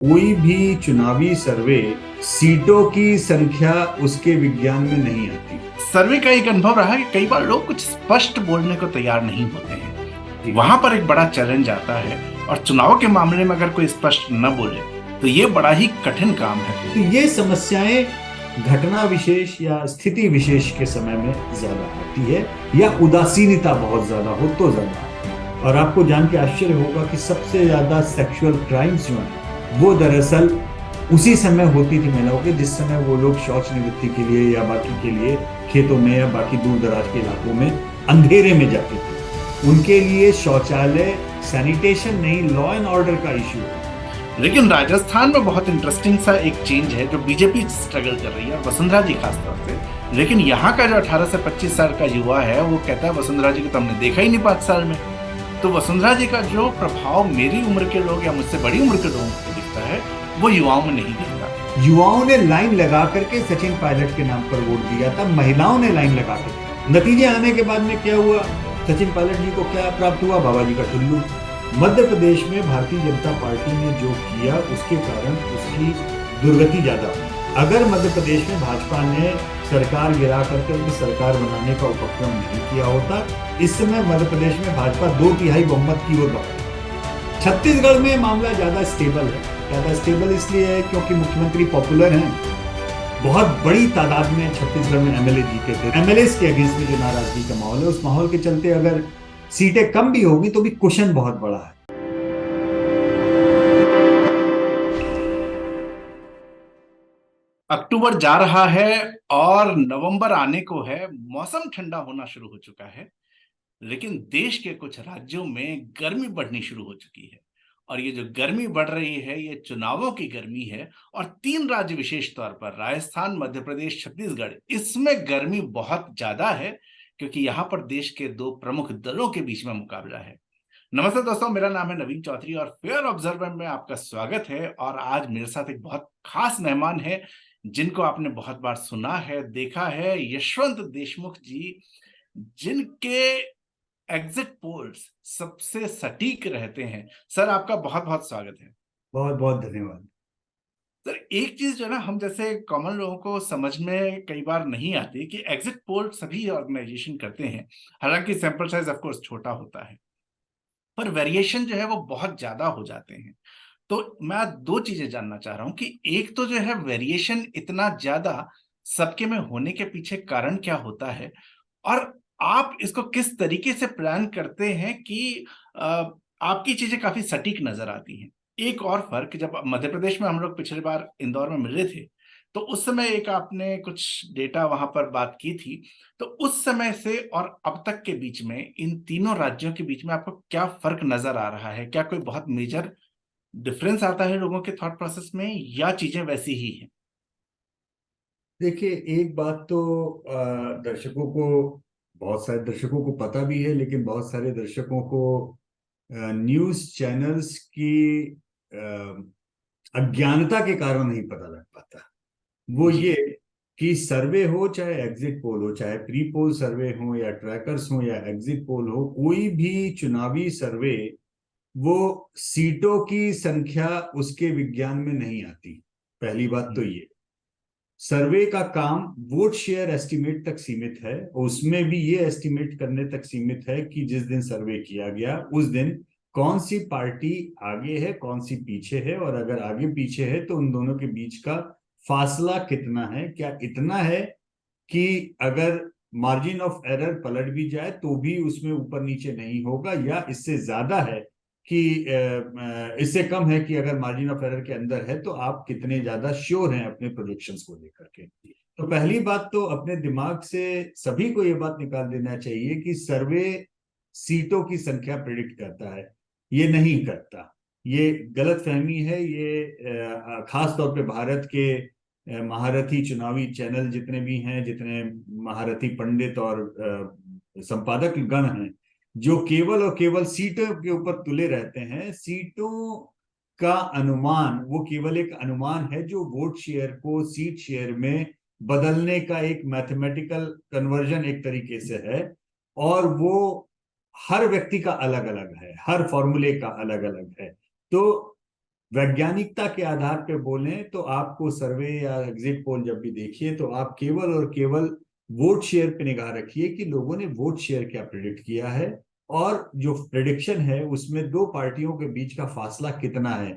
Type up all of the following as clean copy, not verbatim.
कोई भी चुनावी सर्वे सीटों की संख्या उसके विज्ञान में नहीं आती। सर्वे का एक अनुभव रहा कि कई बार लोग कुछ स्पष्ट बोलने को तैयार नहीं होते हैं। जी। वहां पर एक बड़ा चैलेंज आता है। और चुनाव के मामले में अगर कोई स्पष्ट न बोले तो ये बड़ा ही कठिन काम है। तो ये समस्याएं घटना विशेष या स्थिति विशेष के समय में ज्यादा आती है, या उदासीनता बहुत ज्यादा हो तो ज्यादा आती है। और आपको जान के आश्चर्य होगा कि सबसे ज्यादा सेक्सुअल क्राइम्स जो हैं वो दरअसल उसी समय होती थी महिलाओं के, जिस समय वो लोग शौच निवृत्ति के लिए या बाकी के लिए खेतों में या बाकी दूर दराज के इलाकों में अंधेरे में जाते थे। उनके लिए शौचालय सैनिटेशन नहीं, लॉ एंड ऑर्डर का इश्यू है। लेकिन राजस्थान में बहुत इंटरेस्टिंग सा एक चेंज है जो बीजेपी स्ट्रगल कर रही है, और वसुंधरा जी खास तौर से। लेकिन यहाँ का जो 18 से 25 साल का युवा है वो कहता है वसुंधरा जी को तो हमने देखा ही नहीं 5 साल में। तो वसुंधरा जी का जो प्रभाव मेरी उम्र के लोग या मुझसे बड़ी उम्र के लोगों को दिखता है वो युवाओं में नहीं दिखता। युवाओं ने लाइन लगा करके सचिन पायलट के नाम पर वोट दिया था, महिलाओं ने लाइन लगा के। नतीजे आने के बाद में क्या हुआ? सचिन पायलट जी को क्या प्राप्त हुआ? बाबा जी का टुल्लू। मध्य प्रदेश में भारतीय जनता पार्टी ने जो किया उसके कारण उसकी दुर्गति ज्यादा हुई। अगर मध्य प्रदेश में भाजपा ने सरकार गिरा करके उनकी सरकार बनाने का उपक्रम नहीं किया होता, इस समय मध्य प्रदेश में भाजपा 2/3 बहुमत की ओर बढ़। छत्तीसगढ़ में मामला ज्यादा स्टेबल है। ज्यादा स्टेबल इसलिए है क्योंकि मुख्यमंत्री पॉपुलर हैं। बहुत बड़ी तादाद में छत्तीसगढ़ में एमएलए जीते थे। एमएलए के अगेंस्ट में जो नाराजगी का माहौल है, उस माहौल के चलते अगर सीटें कम भी होगी तो भी कुशन बहुत बड़ा है। अक्टूबर जा रहा है और नवंबर आने को है। मौसम ठंडा होना शुरू हो चुका है। लेकिन देश के कुछ राज्यों में गर्मी बढ़नी शुरू हो चुकी है। और ये जो गर्मी बढ़ रही है ये चुनावों की गर्मी है। और 3 राज्य विशेष तौर पर राजस्थान, मध्य प्रदेश, छत्तीसगढ़, इसमें गर्मी बहुत ज्यादा है क्योंकि यहाँ पर देश के 2 प्रमुख दलों के बीच में मुकाबला है। नमस्ते दोस्तों, मेरा नाम है नवीन चौधरी और फेयर ऑब्जर्वर में आपका स्वागत है। और आज मेरे साथ एक बहुत खास मेहमान है जिनको आपने बहुत बार सुना है, देखा है, यशवंत देशमुख जी, जिनके एग्जिट पोल्स सबसे सटीक रहते हैं। सर, आपका बहुत बहुत स्वागत है। बहुत बहुत धन्यवाद। सर, एक चीज जो है ना, हम जैसे कॉमन लोगों को समझ में कई बार नहीं आती कि एग्जिट पोल सभी ऑर्गेनाइजेशन करते हैं। हालांकि सैंपल साइज ऑफ कोर्स छोटा होता है, पर वेरिएशन जो है वो बहुत ज्यादा हो जाते हैं। तो मैं 2 चीजें जानना चाह रहा हूं कि एक तो जो है वेरिएशन इतना ज्यादा सबके में होने के पीछे कारण क्या होता है, और आप इसको किस तरीके से प्लान करते हैं कि आपकी चीजें काफी सटीक नजर आती हैं। एक और फर्क, जब मध्य प्रदेश में हम लोग पिछली बार इंदौर में मिले थे तो उस समय एक आपने कुछ डेटा वहां पर बात की थी। तो उस समय से और अब तक के बीच में इन तीनों राज्यों के बीच में आपको क्या फर्क नजर आ रहा है? क्या कोई बहुत मेजर डिफरेंस आता है लोगों के थॉट प्रोसेस में, या चीजें वैसी ही हैं? देखिए, एक बात तो दर्शकों को, बहुत सारे दर्शकों को पता भी है, लेकिन बहुत सारे दर्शकों को न्यूज चैनल्स की अज्ञानता के कारण नहीं पता लग पाता। वो जी। ये कि सर्वे हो, चाहे एग्जिट पोल हो, चाहे प्री पोल सर्वे हो या ट्रैकर्स हो या एग्जिट पोल हो, कोई भी चुनावी सर्वे वो सीटों की संख्या उसके विज्ञान में नहीं आती। पहली बात तो ये, सर्वे का काम वोट शेयर एस्टिमेट तक सीमित है। उसमें भी ये एस्टिमेट करने तक सीमित है कि जिस दिन सर्वे किया गया उस दिन कौन सी पार्टी आगे है, कौन सी पीछे है, और अगर आगे पीछे है तो उन दोनों के बीच का फासला कितना है। क्या इतना है कि अगर मार्जिन ऑफ एरर पलट भी जाए तो भी उसमें ऊपर नीचे नहीं होगा, या इससे ज्यादा है कि इससे कम है कि अगर मार्जिन ऑफ एरर के अंदर है तो आप कितने ज्यादा श्योर हैं अपने प्रोजेक्शंस को लेकर के। तो पहली बात तो अपने दिमाग से सभी को ये बात निकाल देना चाहिए कि सर्वे सीटों की संख्या प्रिडिक्ट करता है, ये नहीं करता। ये गलत फहमी है। ये खास तौर पे भारत के महारथी चुनावी चैनल जितने भी हैं, जितने महारथी पंडित और संपादक गण हैं, जो केवल और केवल सीटों के ऊपर तुले रहते हैं, सीटों का अनुमान वो केवल एक अनुमान है जो वोट शेयर को सीट शेयर में बदलने का एक मैथमेटिकल कन्वर्जन एक तरीके से है। और वो हर व्यक्ति का अलग अलग है, हर फॉर्मूले का अलग अलग है। तो वैज्ञानिकता के आधार पे बोलें तो आपको सर्वे या एग्जिट पोल जब भी देखिए तो आप केवल और केवल वोट शेयर पे निगाह रखिए कि लोगों ने वोट शेयर क्या प्रिडिक्ट किया है, और जो प्रिडिक्शन है उसमें दो पार्टियों के बीच का फासला कितना है,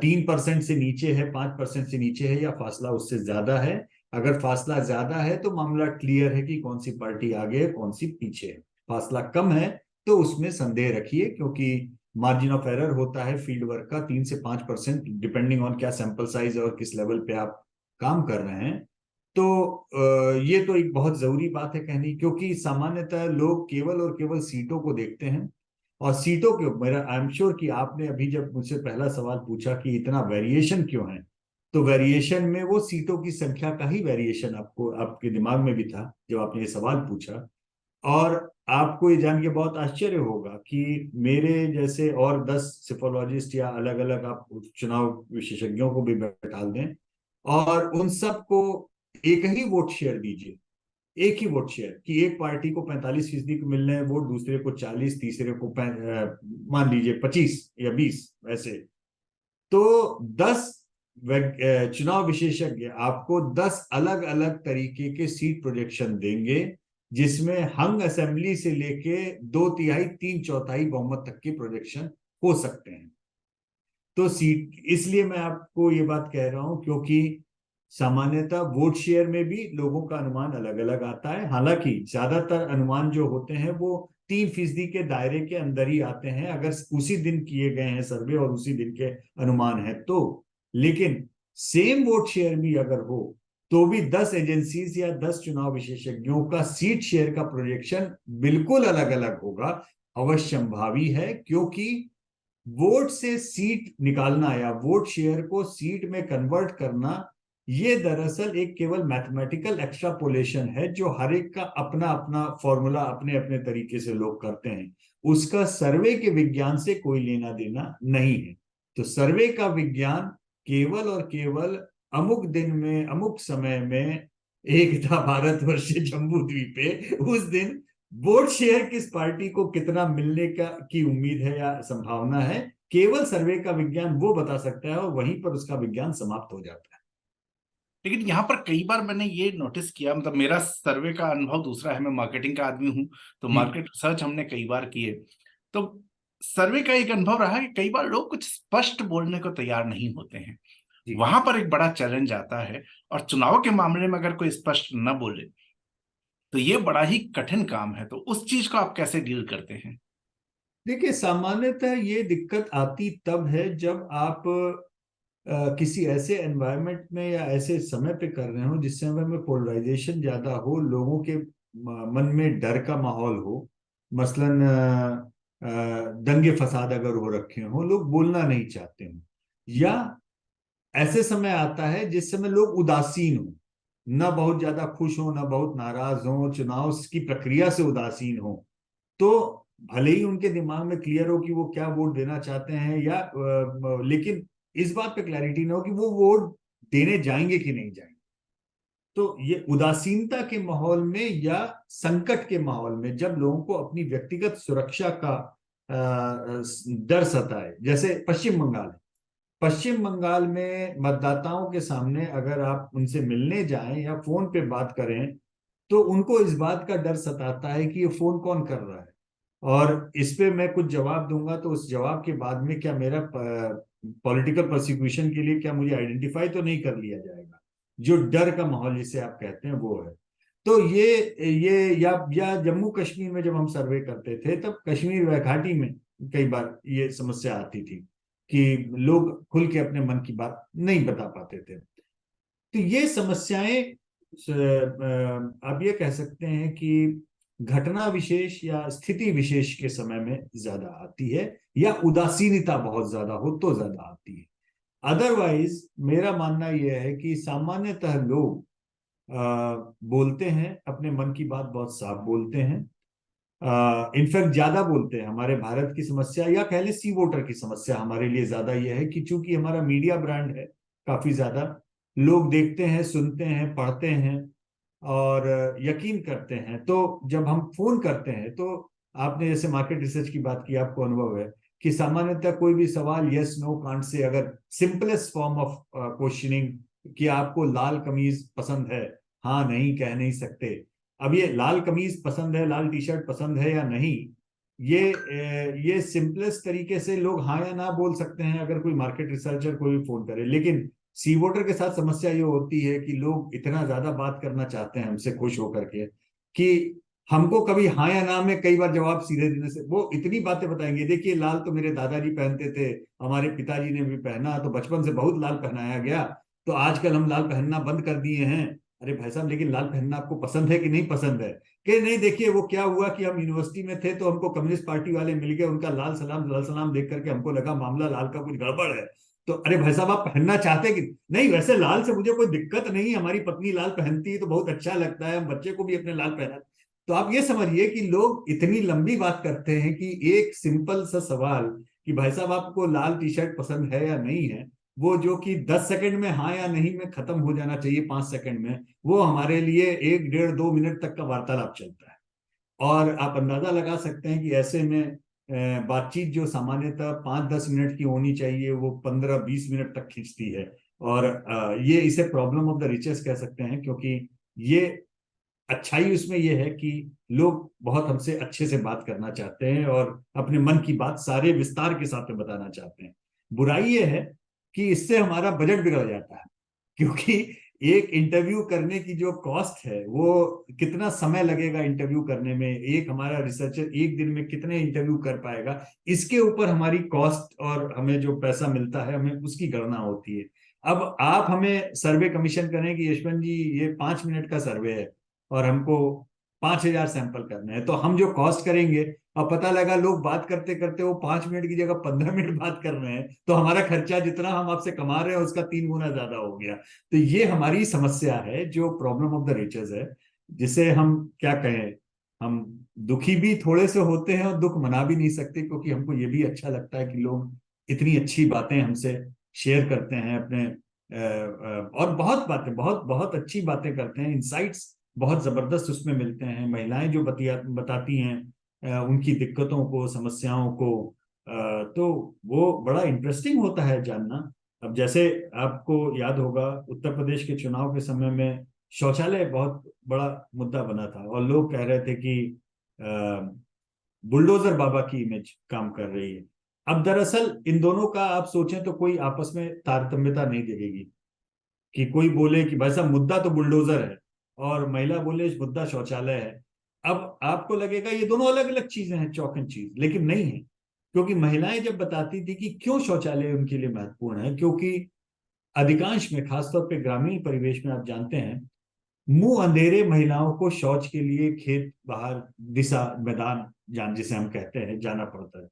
3% से नीचे है, 5% से नीचे है, या फासला उससे ज्यादा है। अगर फासला ज्यादा है तो मामला क्लियर है कि कौन सी पार्टी आगे है, कौन सी पीछे है। फासला कम है तो उसमें संदेह रखिए, क्योंकि मार्जिन ऑफ एरर होता है फील्ड वर्क का 3 से 5%, डिपेंडिंग ऑन क्या सैंपल साइज और किस लेवल पे आप काम कर रहे हैं। तो ये तो एक बहुत जरूरी बात है कहनी, क्योंकि सामान्यतः लोग केवल और केवल सीटों को देखते हैं। और सीटों के मेरा आई एम श्योर कि आपने अभी जब मुझसे पहला सवाल पूछा कि इतना वेरिएशन क्यों है, तो वेरिएशन में वो सीटों की संख्या का ही वेरिएशन आपको आपके दिमाग में भी था जब आपने ये सवाल पूछा। और आपको ये जान के बहुत आश्चर्य होगा कि मेरे जैसे और 10 सिफोलॉजिस्ट या अलग अलग आप चुनाव विशेषज्ञों को भी बैठा दें और उन सबको एक ही वोट शेयर दीजिए, एक ही वोट शेयर कि एक पार्टी को 45% को मिल रहे हैं वोट, दूसरे को 40, तीसरे को मान लीजिए 25 या 20 ऐसे। तो 10 चुनाव विशेषज्ञ आपको 10 अलग अलग तरीके के सीट प्रोजेक्शन देंगे, जिसमें हंग असेंबली से लेके 2/3 3/4 बहुमत तक के प्रोजेक्शन हो सकते हैं। तो सीट इसलिए मैं आपको ये बात कह रहा हूं क्योंकि सामान्यतः वोट शेयर में भी लोगों का अनुमान अलग अलग आता है। हालांकि ज्यादातर अनुमान जो होते हैं वो 3% के दायरे के अंदर ही आते हैं, अगर उसी दिन किए गए हैं सर्वे और उसी दिन के अनुमान है तो। लेकिन सेम वोट शेयर भी अगर हो तो भी 10 एजेंसीज या 10 चुनाव विशेषज्ञों का सीट शेयर का प्रोजेक्शन बिल्कुल अलग अलग होगा। अवश्यंभावी है, क्योंकि वोट से सीट निकालना या वोट शेयर को सीट में कन्वर्ट करना, ये दरअसल एक केवल मैथमेटिकल एक्सट्रापोलेशन है जो हर एक का अपना अपना फॉर्मूला अपने अपने तरीके से लोग करते हैं। उसका सर्वे के विज्ञान से कोई लेना देना नहीं है। तो सर्वे का विज्ञान केवल और केवल अमुक दिन में अमुक समय में एक था भारतवर्ष जम्बू द्वीपे, उस दिन वोट शेयर किस पार्टी को कितना मिलने का की उम्मीद है या संभावना है, केवल सर्वे का विज्ञान वो बता सकता है, और वहीं पर उसका विज्ञान समाप्त हो जाता है। लेकिन यहाँ पर कई बार मैंने ये नोटिस किया, मतलब मेरा सर्वे का अनुभव दूसरा है, मैं मार्केटिंग का आदमी हूँ, तो जी मार्केट रिसर्च हमने कई बार किए। तो सर्वे का एक अनुभव रहा कि कई बार लोग कुछ स्पष्ट बोलने को तैयार नहीं होते हैं। जी। वहां पर एक बड़ा चैलेंज आता है, और चुनाव के मामले में अगर कोई स्पष्ट न बोले तो ये बड़ा ही कठिन काम है। तो उस चीज को आप कैसे डील करते हैं? देखिए, सामान्यतः ये दिक्कत आती तब है जब आप किसी ऐसे एनवायरनमेंट में या ऐसे समय पे कर रहे हो जिस समय में पोलराइजेशन ज्यादा हो, लोगों के मन में डर का माहौल हो। मसलन दंगे फसाद अगर हो रखे हो, लोग बोलना नहीं चाहते हो, या ऐसे समय आता है जिस समय लोग उदासीन हो, न बहुत ज्यादा खुश हो न बहुत नाराज हो, चुनाव की प्रक्रिया से उदासीन हो। तो भले ही उनके दिमाग में क्लियर हो कि वो क्या वोट देना चाहते हैं, या लेकिन इस बात पे क्लैरिटी ना हो कि वो वोट देने जाएंगे कि नहीं जाएंगे। तो ये उदासीनता के माहौल में या संकट के माहौल में जब लोगों को अपनी व्यक्तिगत सुरक्षा का डर सताए, जैसे पश्चिम बंगाल है। पश्चिम बंगाल में मतदाताओं के सामने अगर आप उनसे मिलने जाएं या फोन पे बात करें तो उनको इस बात का डर सताता है कि ये फोन कौन कर रहा है, और इस पे मैं कुछ जवाब दूंगा तो उस जवाब के बाद में क्या मेरा पॉलिटिकल प्रोसिक्यूशन के लिए क्या मुझे आइडेंटिफाई तो नहीं कर लिया जाएगा। जो डर का माहौल जिसे आप कहते हैं वो है। तो ये या जम्मू कश्मीर में जब हम सर्वे करते थे तब कश्मीर व घाटी में कई बार ये समस्या आती थी कि लोग खुल के अपने मन की बात नहीं बता पाते थे। तो ये समस्याएं आप ये कह सकते हैं कि घटना विशेष या स्थिति विशेष के समय में ज्यादा आती है, या उदासीनता बहुत ज्यादा हो तो ज्यादा आती है। अदरवाइज मेरा मानना यह है कि सामान्यतः लोग बोलते हैं अपने मन की बात, बहुत साफ बोलते हैं, इनफैक्ट ज्यादा बोलते हैं। हमारे भारत की समस्या या कह लें सी वोटर की समस्या हमारे लिए ज्यादा यह है कि चूंकि हमारा मीडिया ब्रांड है काफी ज्यादा, लोग देखते हैं, सुनते हैं, पढ़ते हैं और यकीन करते हैं। तो जब हम फोन करते हैं तो आपने जैसे मार्केट रिसर्च की बात की, आपको अनुभव है, कि सामान्यतः कोई भी सवाल यस नो कांट से, अगर सिंपलेस्ट फॉर्म ऑफ क्वेश्चनिंग कि आपको लाल कमीज पसंद है, हाँ नहीं कह नहीं सकते। अब ये लाल कमीज पसंद है, लाल टी शर्ट पसंद है या नहीं, ये सिंपलेस्ट तरीके से लोग हाँ या ना बोल सकते हैं अगर कोई मार्केट रिसर्चर कोई फोन करे। लेकिन सी वोटर के साथ समस्या ये होती है कि लोग इतना ज्यादा बात करना चाहते हैं हमसे खुश होकर के कि हमको कभी हाँ या ना में कई बार जवाब सीधे देने से वो इतनी बातें बताएंगे। देखिए लाल तो मेरे दादाजी पहनते थे, हमारे पिताजी ने भी पहना, तो बचपन से बहुत लाल पहनाया गया, तो आजकल हम लाल पहनना बंद कर दिए हैं। अरे भाई साहब, लेकिन लाल पहनना आपको पसंद है कि नहीं पसंद है? कि नहीं, देखिए वो क्या हुआ कि हम यूनिवर्सिटी में थे तो हमको कम्युनिस्ट पार्टी वाले मिल गए, उनका लाल सलाम देख करके हमको लगा मामला लाल का कुछ गड़बड़ है। तो अरे भाई साहब, आप पहनना चाहते कि नहीं? वैसे लाल से मुझे कोई दिक्कत नहीं, हमारी पत्नी लाल पहनती है तो बहुत अच्छा लगता है, हम बच्चे को भी अपने लाल पहना। तो आप ये समझिए कि लोग इतनी लंबी बात करते हैं कि एक सिंपल सा सवाल कि भाई साहब आपको लाल टी शर्ट पसंद है या नहीं है, वो जो कि 10 सेकंड में हाँ या नहीं में खत्म हो जाना चाहिए 5 सेकंड में, वो हमारे लिए 1 डेढ़ 2 मिनट तक का वार्तालाप चलता है। और आप अंदाजा लगा सकते हैं कि ऐसे में बातचीत जो सामान्यतः 5-10 मिनट की होनी चाहिए वो 15-20 मिनट तक खींचती है। और ये इसे प्रॉब्लम ऑफ द रिचेस कह सकते हैं, क्योंकि ये अच्छाई उसमें यह है कि लोग बहुत हमसे अच्छे से बात करना चाहते हैं और अपने मन की बात सारे विस्तार के साथ में बताना चाहते हैं। बुराई यह है कि इससे हमारा बजट बिगड़ जाता है, क्योंकि एक इंटरव्यू करने की जो कॉस्ट है, वो कितना समय लगेगा इंटरव्यू करने में, एक हमारा रिसर्चर एक दिन में कितने इंटरव्यू कर पाएगा, इसके ऊपर हमारी कॉस्ट और हमें जो पैसा मिलता है हमें उसकी गणना होती है। अब आप हमें सर्वे कमीशन करें कि यशवंत जी ये 5 मिनट का सर्वे है और हमको 5,000 सैंपल करने हैं, तो हम जो कॉस्ट करेंगे और पता लगा लोग बात करते करते वो 5 मिनट की जगह 15 मिनट बात कर रहे हैं, तो हमारा खर्चा जितना हम आपसे कमा रहे हैं उसका 3 गुना ज्यादा हो गया। तो ये हमारी समस्या है जो प्रॉब्लम ऑफ द रिचेस है, जिसे हम क्या कहें, हम दुखी भी थोड़े से होते हैं और दुख मना भी नहीं सकते, क्योंकि हमको ये भी अच्छा लगता है कि लोग इतनी अच्छी बातें हमसे शेयर करते हैं अपने और बहुत बातें, बहुत बहुत अच्छी बातें करते हैं, इंसाइट्स बहुत जबरदस्त उसमें मिलते हैं। महिलाएं जो बताती हैं उनकी दिक्कतों को, समस्याओं को, तो वो बड़ा इंटरेस्टिंग होता है जानना। अब जैसे आपको याद होगा उत्तर प्रदेश के चुनाव के समय में शौचालय बहुत बड़ा मुद्दा बना था और लोग कह रहे थे कि बुलडोजर बाबा की इमेज काम कर रही है। अब दरअसल इन दोनों का आप सोचें तो कोई आपस में तारतम्यता नहीं दिखेगी कि कोई बोले कि भाई साहब मुद्दा तो बुलडोजर है और महिला बोले मुद्दा शौचालय है। अब आपको लगेगा ये दोनों अलग अलग चीजें हैं, चौक एंड चीज, लेकिन नहीं है। क्योंकि महिलाएं जब बताती थी कि क्यों शौचालय उनके लिए महत्वपूर्ण है, क्योंकि अधिकांश में, खासतौर पे ग्रामीण परिवेश में, आप जानते हैं मुंह अंधेरे महिलाओं को शौच के लिए खेत बाहर, दिशा मैदान जिसे हम कहते हैं, जाना पड़ता है।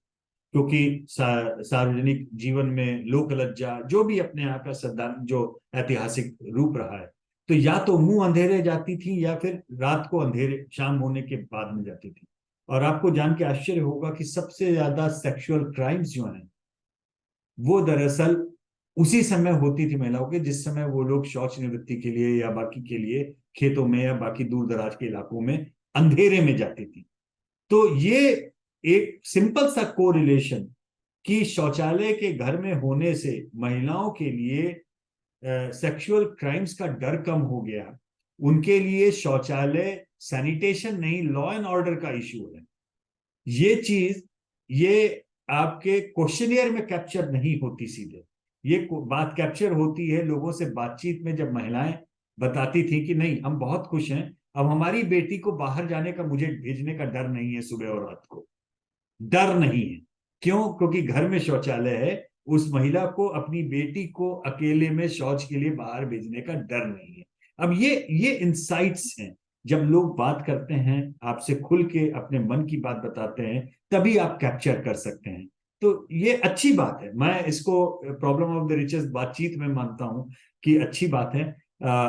क्योंकि सार्वजनिक जीवन में लोक लज्जा जो भी अपने यहाँ का सिद्धांत जो ऐतिहासिक रूप रहा है, तो या तो मुंह अंधेरे जाती थी या फिर रात को अंधेरे, शाम होने के बाद में जाती थी। और आपको जान के आश्चर्य होगा कि सबसे ज्यादा सेक्सुअल क्राइम्स जो हैं वो दरअसल उसी समय होती थी महिलाओं के, जिस समय वो लोग शौच निवृत्ति के लिए या बाकी के लिए खेतों में या बाकी दूर दराज के इलाकों में अंधेरे में जाती थी। तो ये एक सिंपल सा कोरिलेशन कि शौचालय के घर में होने से महिलाओं के लिए सेक्सुअल क्राइम्स का डर कम हो गया, उनके लिए शौचालय सैनिटेशन नहीं लॉ एंड ऑर्डर का इशू है। ये चीज, ये आपके क्वेश्चनियर में कैप्चर नहीं होती सीधे, ये बात कैप्चर होती है लोगों से बातचीत में, जब महिलाएं बताती थी कि नहीं हम बहुत खुश हैं, अब हमारी बेटी को बाहर जाने का, मुझे भेजने का डर नहीं है, सुबह और रात को डर नहीं है। क्यों? क्योंकि घर में शौचालय है, उस महिला को अपनी बेटी को अकेले में शौच के लिए बाहर भेजने का डर नहीं है। अब ये इंसाइट्स हैं, जब लोग बात करते हैं आपसे खुल के अपने मन की बात बताते हैं, तभी आप कैप्चर कर सकते हैं। तो ये अच्छी बात है, मैं इसको प्रॉब्लम ऑफ द रिचेस बातचीत में मानता हूं कि अच्छी बात है।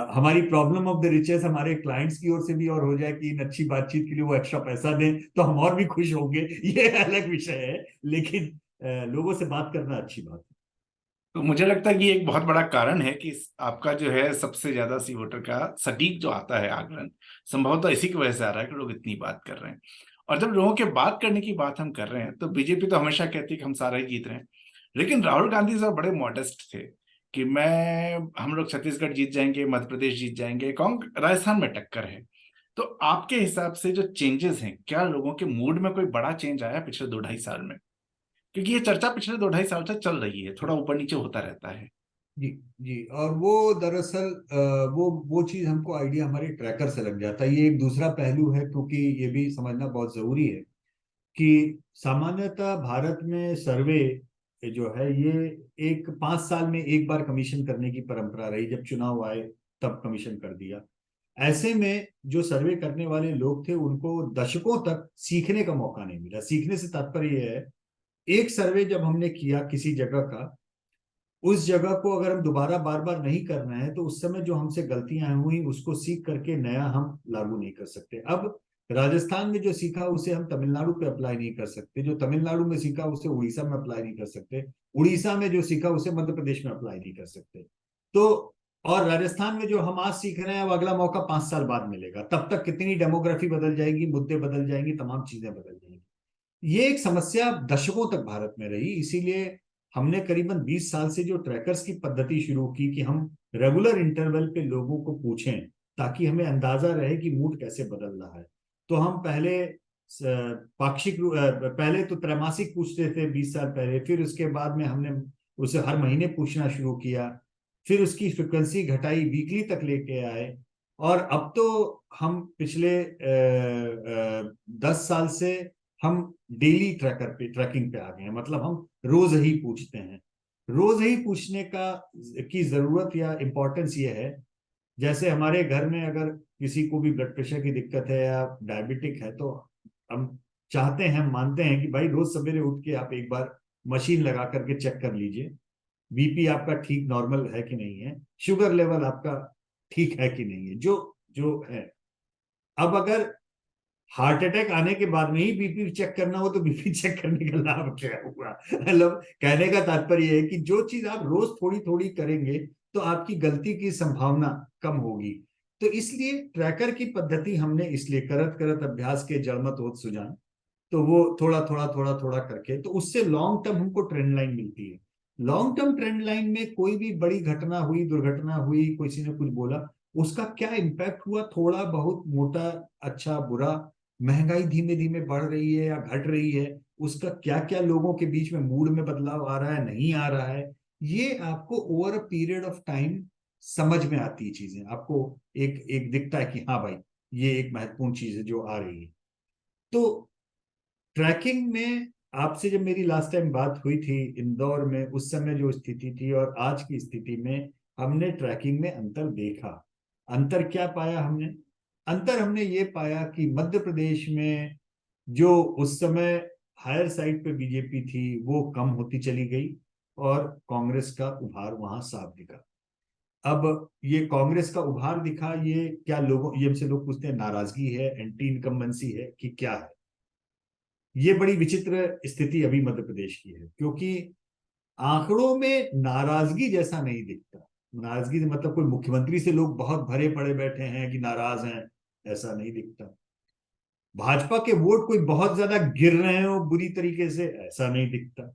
हमारी प्रॉब्लम ऑफ द रिचेस हमारे क्लाइंट्स की ओर से भी और हो जाए कि इन अच्छी बातचीत के लिए वो एक्स्ट्रा पैसा दें तो हम और भी खुश होंगे, ये अलग विषय है। लेकिन लोगों से बात करना अच्छी बात है। तो मुझे लगता है कि एक बहुत बड़ा कारण है कि आपका जो है सबसे ज्यादा सी वोटर का सटीक जो आता है आकलन, संभवतः इसी की वजह से आ रहा है कि लोग इतनी बात कर रहे हैं। और जब लोगों के बात करने की बात हम कर रहे हैं तो बीजेपी तो हमेशा कहती है कि हम सारा ही जीत रहे हैं, लेकिन राहुल गांधी साहब बड़े मॉडेस्ट थे कि हम लोग छत्तीसगढ़ जीत जाएंगे, मध्य प्रदेश जीत जाएंगे, राजस्थान में टक्कर है। तो आपके हिसाब से जो चेंजेस हैं, क्या लोगों के मूड में कोई बड़ा चेंज आया पिछले 2-2.5 साल में? क्योंकि ये चर्चा पिछले 2-2.5 साल से चल रही है, थोड़ा ऊपर नीचे होता रहता है। जी। जी, और वो दरअसल वो चीज हमको आइडिया हमारे ट्रैकर से लग जाता है। ये एक दूसरा पहलू है, क्योंकि ये भी समझना बहुत जरूरी है कि सामान्यतः भारत में सर्वे जो है ये एक 5 साल में एक बार कमीशन करने की परंपरा रही। जब चुनाव आए तब कमीशन कर दिया। ऐसे में जो सर्वे करने वाले लोग थे उनको दशकों तक सीखने का मौका नहीं मिला। सीखने से तात्पर्य यह है, एक सर्वे जब हमने किया किसी जगह का, उस जगह को अगर हम दोबारा बार बार नहीं कर रहे हैं तो उस समय जो हमसे गलतियां हुई उसको सीख करके नया हम लागू नहीं कर सकते। अब राजस्थान में जो सीखा उसे हम तमिलनाडु पे अप्लाई नहीं कर सकते, जो तमिलनाडु में सीखा उसे उड़ीसा में अप्लाई नहीं कर सकते, उड़ीसा में जो सीखा उसे मध्य प्रदेश में अप्लाई नहीं कर सकते। तो और राजस्थान में जो हम आज सीख रहे हैं वो अगला मौका 5 साल बाद मिलेगा। तब तक कितनी डेमोग्राफी बदल जाएगी, मुद्दे बदल जाएंगी, तमाम चीजें बदल जाएंगी। ये एक समस्या दशकों तक भारत में रही। इसीलिए हमने करीबन 20 साल से जो ट्रैकर्स की पद्धति शुरू की कि हम रेगुलर इंटरवल पे लोगों को पूछें ताकि हमें अंदाजा रहे कि मूड कैसे बदल रहा है। तो हम पहले तो त्रैमासिक पूछते थे 20 साल पहले, फिर उसके बाद में हमने उसे हर महीने पूछना शुरू किया, फिर उसकी फ्रिक्वेंसी घटाई, वीकली तक लेके आए। और अब तो हम पिछले 10 साल से हम डेली ट्रैकिंग पे आ गए हैं। मतलब हम रोज ही पूछते हैं। रोज ही पूछने की जरूरत या इम्पोर्टेंस ये है, जैसे हमारे घर में अगर किसी को भी ब्लड प्रेशर की दिक्कत है या डायबिटिक है तो हम चाहते हैं, हम मानते हैं कि भाई रोज सवेरे उठ के आप एक बार मशीन लगा करके चेक कर लीजिए, बीपी आपका ठीक नॉर्मल है कि नहीं है, शुगर लेवल आपका ठीक है कि नहीं है, जो जो है। अब अगर हार्ट अटैक आने के बाद में ही बीपी चेक करना हो तो बीपी चेक करने का लाभ क्या हुआ? मतलब कहने का तात्पर्य है कि जो चीज आप रोज थोड़ी थोड़ी करेंगे तो आपकी गलती की संभावना कम होगी। तो इसलिए ट्रैकर की पद्धति हमने इसलिए करत करत अभ्यास के जड़मत होत सुजान, तो वो थोड़ा थोड़ा थोड़ा थोड़ा करके, तो उससे लॉन्ग टर्म हमको ट्रेंड लाइन मिलती है। लॉन्ग टर्म ट्रेंड लाइन में कोई भी बड़ी घटना हुई, दुर्घटना हुई, किसी ने कुछ बोला, उसका क्या इम्पैक्ट हुआ, थोड़ा बहुत, मोटा, अच्छा, बुरा, महंगाई धीमे धीमे बढ़ रही है या घट रही है, उसका क्या क्या लोगों के बीच में मूड में बदलाव आ रहा है, नहीं आ रहा है, ये आपको over a period of time समझ में आती है चीजें। आपको एक एक दिखता है कि हाँ भाई ये एक महत्वपूर्ण चीज है जो आ रही है। तो ट्रैकिंग में आपसे जब मेरी लास्ट टाइम बात हुई थी इंदौर में, उस समय जो स्थिति थी और आज की स्थिति में हमने ट्रैकिंग में अंतर देखा। अंतर क्या पाया हमने? अंतर हमने ये पाया कि मध्य प्रदेश में जो उस समय हायर साइड पे बीजेपी थी वो कम होती चली गई और कांग्रेस का उभार वहां साफ दिखा। अब ये कांग्रेस का उभार दिखा, ये क्या लोगों, ये हमसे लोग पूछते हैं नाराजगी है, एंटी इनकम्बेंसी है कि क्या है? ये बड़ी विचित्र स्थिति अभी मध्य प्रदेश की है, क्योंकि आंकड़ों में नाराजगी जैसा नहीं दिखता। नाराजगी से मतलब कोई मुख्यमंत्री से लोग बहुत भरे पड़े बैठे हैं कि नाराज हैं, ऐसा नहीं दिखता। भाजपा के वोट कोई बहुत ज्यादा गिर रहे हो बुरी तरीके से, ऐसा नहीं दिखता।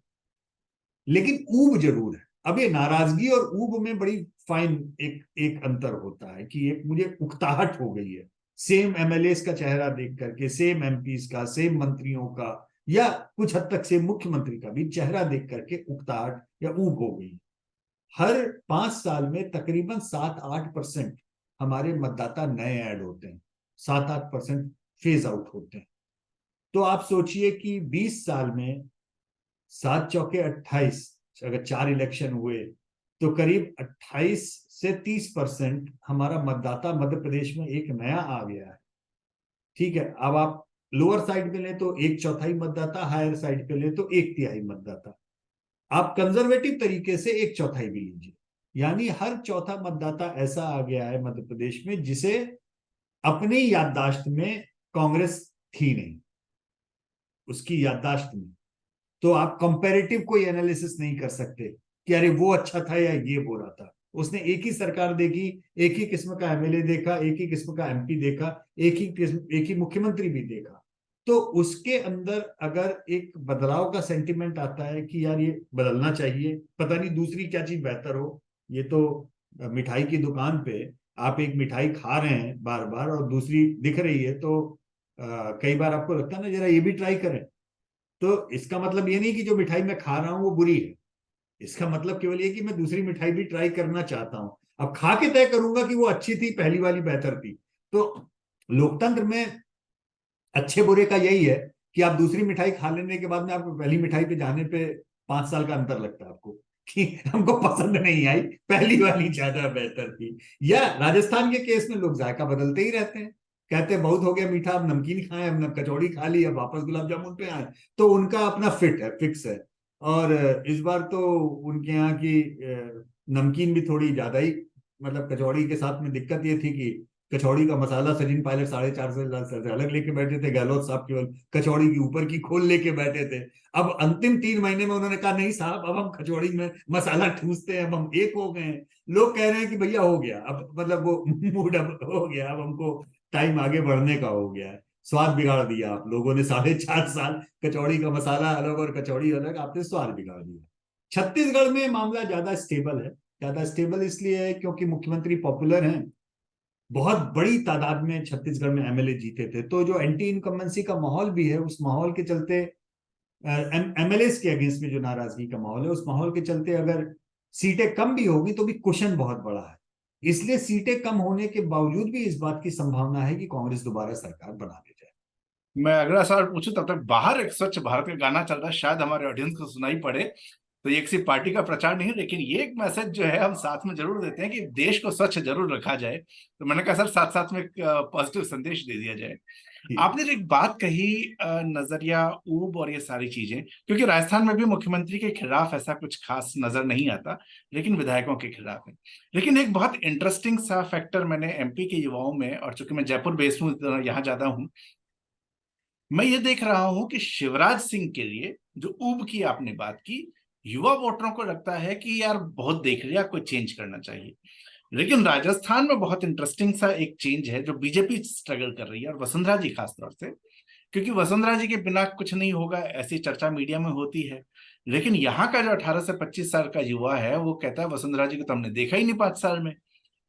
लेकिन ऊब जरूर है। अब ये नाराजगी और ऊब में बड़ी फाइन एक एक अंतर होता है कि एक मुझे उकताहट हो गई है सेम एमएलएस का चेहरा देख करके, सेम एमपीज का, सेम मंत्रियों का, या कुछ हद तक सेम मुख्यमंत्री का भी चेहरा देख करके उकताहट या ऊब हो गई। हर 5 साल में तकरीबन 7-8% हमारे मतदाता नए ऐड होते हैं, 7-8% फेज आउट होते हैं। तो आप सोचिए कि 20 साल में 7 चौके 28, अगर 4 इलेक्शन हुए तो करीब 28 से 30% हमारा मतदाता मध्य प्रदेश में एक नया आ गया है। ठीक है, अब आप लोअर साइड पे ले तो 1/4 मतदाता, हायर साइड पे ले तो 1/3 मतदाता, आप कंजर्वेटिव तरीके से 1/4 भी लीजिए, यानी हर चौथा मतदाता ऐसा आ गया है मध्य प्रदेश में जिसे अपनी याददाश्त में कांग्रेस थी नहीं, उसकी याददाश्त में। तो आप कंपैरेटिव कोई एनालिसिस नहीं कर सकते कि अरे वो अच्छा था या ये बुरा था। उसने एक ही सरकार देखी, एक ही किस्म का एमएलए देखा, एक ही किस्म का एमपी देखा, एक ही मुख्यमंत्री भी देखा। तो उसके अंदर अगर एक बदलाव का सेंटिमेंट आता है कि यार ये बदलना चाहिए, पता नहीं दूसरी क्या चीज बेहतर हो। ये तो मिठाई की दुकान पे आप एक मिठाई खा रहे हैं बार बार और दूसरी दिख रही है, तो कई बार आपको लगता है ना जरा ये भी ट्राई करें। तो इसका मतलब ये नहीं कि जो मिठाई मैं खा रहा हूं वो बुरी है, इसका मतलब केवल ये कि मैं दूसरी मिठाई भी ट्राई करना चाहता हूं। अब खा के तय करूंगा कि वो अच्छी थी, पहली वाली बेहतर थी। तो लोकतंत्र में अच्छे बुरे का यही है कि आप दूसरी मिठाई खा लेने के बाद में आपको पहली मिठाई पे जाने पे 5 साल का अंतर लगता है आपको, कि हमको पसंद नहीं आई, पहली वाली ज्यादा बेहतर थी। या राजस्थान के केस में लोग जायका बदलते ही रहते हैं, कहते हैं बहुत हो गया मीठा, अब नमकीन खाएं, अब कचौड़ी खा ली, अब वापस गुलाब जामुन पे आए। तो उनका अपना फिट है, फिक्स है। और इस बार तो उनके यहाँ की नमकीन भी थोड़ी ज्यादा ही, मतलब कचौड़ी के साथ में दिक्कत ये थी कि कचौड़ी का मसाला सचिन पायलट 450 से अलग लेके बैठे थे, गहलोत साहब केवल कचौड़ी की ऊपर की खोल लेके बैठे थे। अब अंतिम 3 महीने में उन्होंने कहा नहीं साहब, अब हम कचौड़ी में मसाला ठूसते हैं, अब हम एक हो गए हैं। लोग कह रहे हैं कि भैया हो गया अब, मतलब वो मूड अब हो गया, अब हमको टाइम आगे बढ़ने का हो गया है। स्वाद बिगाड़ दिया आप लोगों ने, 4.5 साल कचौड़ी का मसाला अलग और कचौड़ी अलग, आपने स्वाद बिगाड़ दिया। छत्तीसगढ़ में मामला ज्यादा स्टेबल है। ज्यादा स्टेबल इसलिए है क्योंकि मुख्यमंत्री पॉपुलर हैं, बहुत बड़ी तादाद में छत्तीसगढ़ में एमएलए जीते थे, तो जो एंटी इनकम्बेंसी का माहौल भी है, उस माहौल के चलते एमएलए के अगेंस्ट में जो नाराजगी का माहौल है, उस माहौल के चलते अगर सीटें कम भी होगी तो भी कुशन बहुत बड़ा है। इसलिए सीटें कम होने के बावजूद भी इस बात की संभावना है कि कांग्रेस दोबारा सरकार बना ले जाए। मैं अगला सवाल पूछूं तब तक बाहर एक स्वच्छ भारत का गाना चल रहा है, शायद हमारे ऑडियंस को सुनाई पड़े। तो ये किसी पार्टी का प्रचार नहीं, लेकिन ये एक मैसेज जो है हम साथ में जरूर देते हैं कि देश को स्वच्छ जरूर रखा जाए। तो मैंने कहा सर साथ साथ में एक पॉजिटिव संदेश दे दिया जाए। ठीक। आपने जो एक बात कही, नजरिया ऊब और ये सारी चीजें, क्योंकि राजस्थान में भी मुख्यमंत्री के खिलाफ ऐसा कुछ खास नजर नहीं आता, लेकिन विधायकों के खिलाफ है। लेकिन एक बहुत इंटरेस्टिंग सा फैक्टर मैंने एमपी के युवाओं में, और चूंकि मैं जयपुर बेस्ड हूँ, यहाँ ज्यादा हूँ, मैं ये देख रहा हूं कि शिवराज सिंह के लिए जो ऊब की आपने बात की, युवा वोटरों को लगता है कि यार बहुत देख लिया, कोई चेंज करना चाहिए। लेकिन राजस्थान में बहुत इंटरेस्टिंग सा एक चेंज है जो बीजेपी स्ट्रगल कर रही है, और वसुंधरा जी खास तौर से, क्योंकि वसुंधरा जी के बिना कुछ नहीं होगा ऐसी चर्चा मीडिया में होती है। लेकिन यहाँ का जो 18 से 25 साल का युवा है वो कहता है वसुंधरा जी को तो हमने देखा ही नहीं 5 साल में।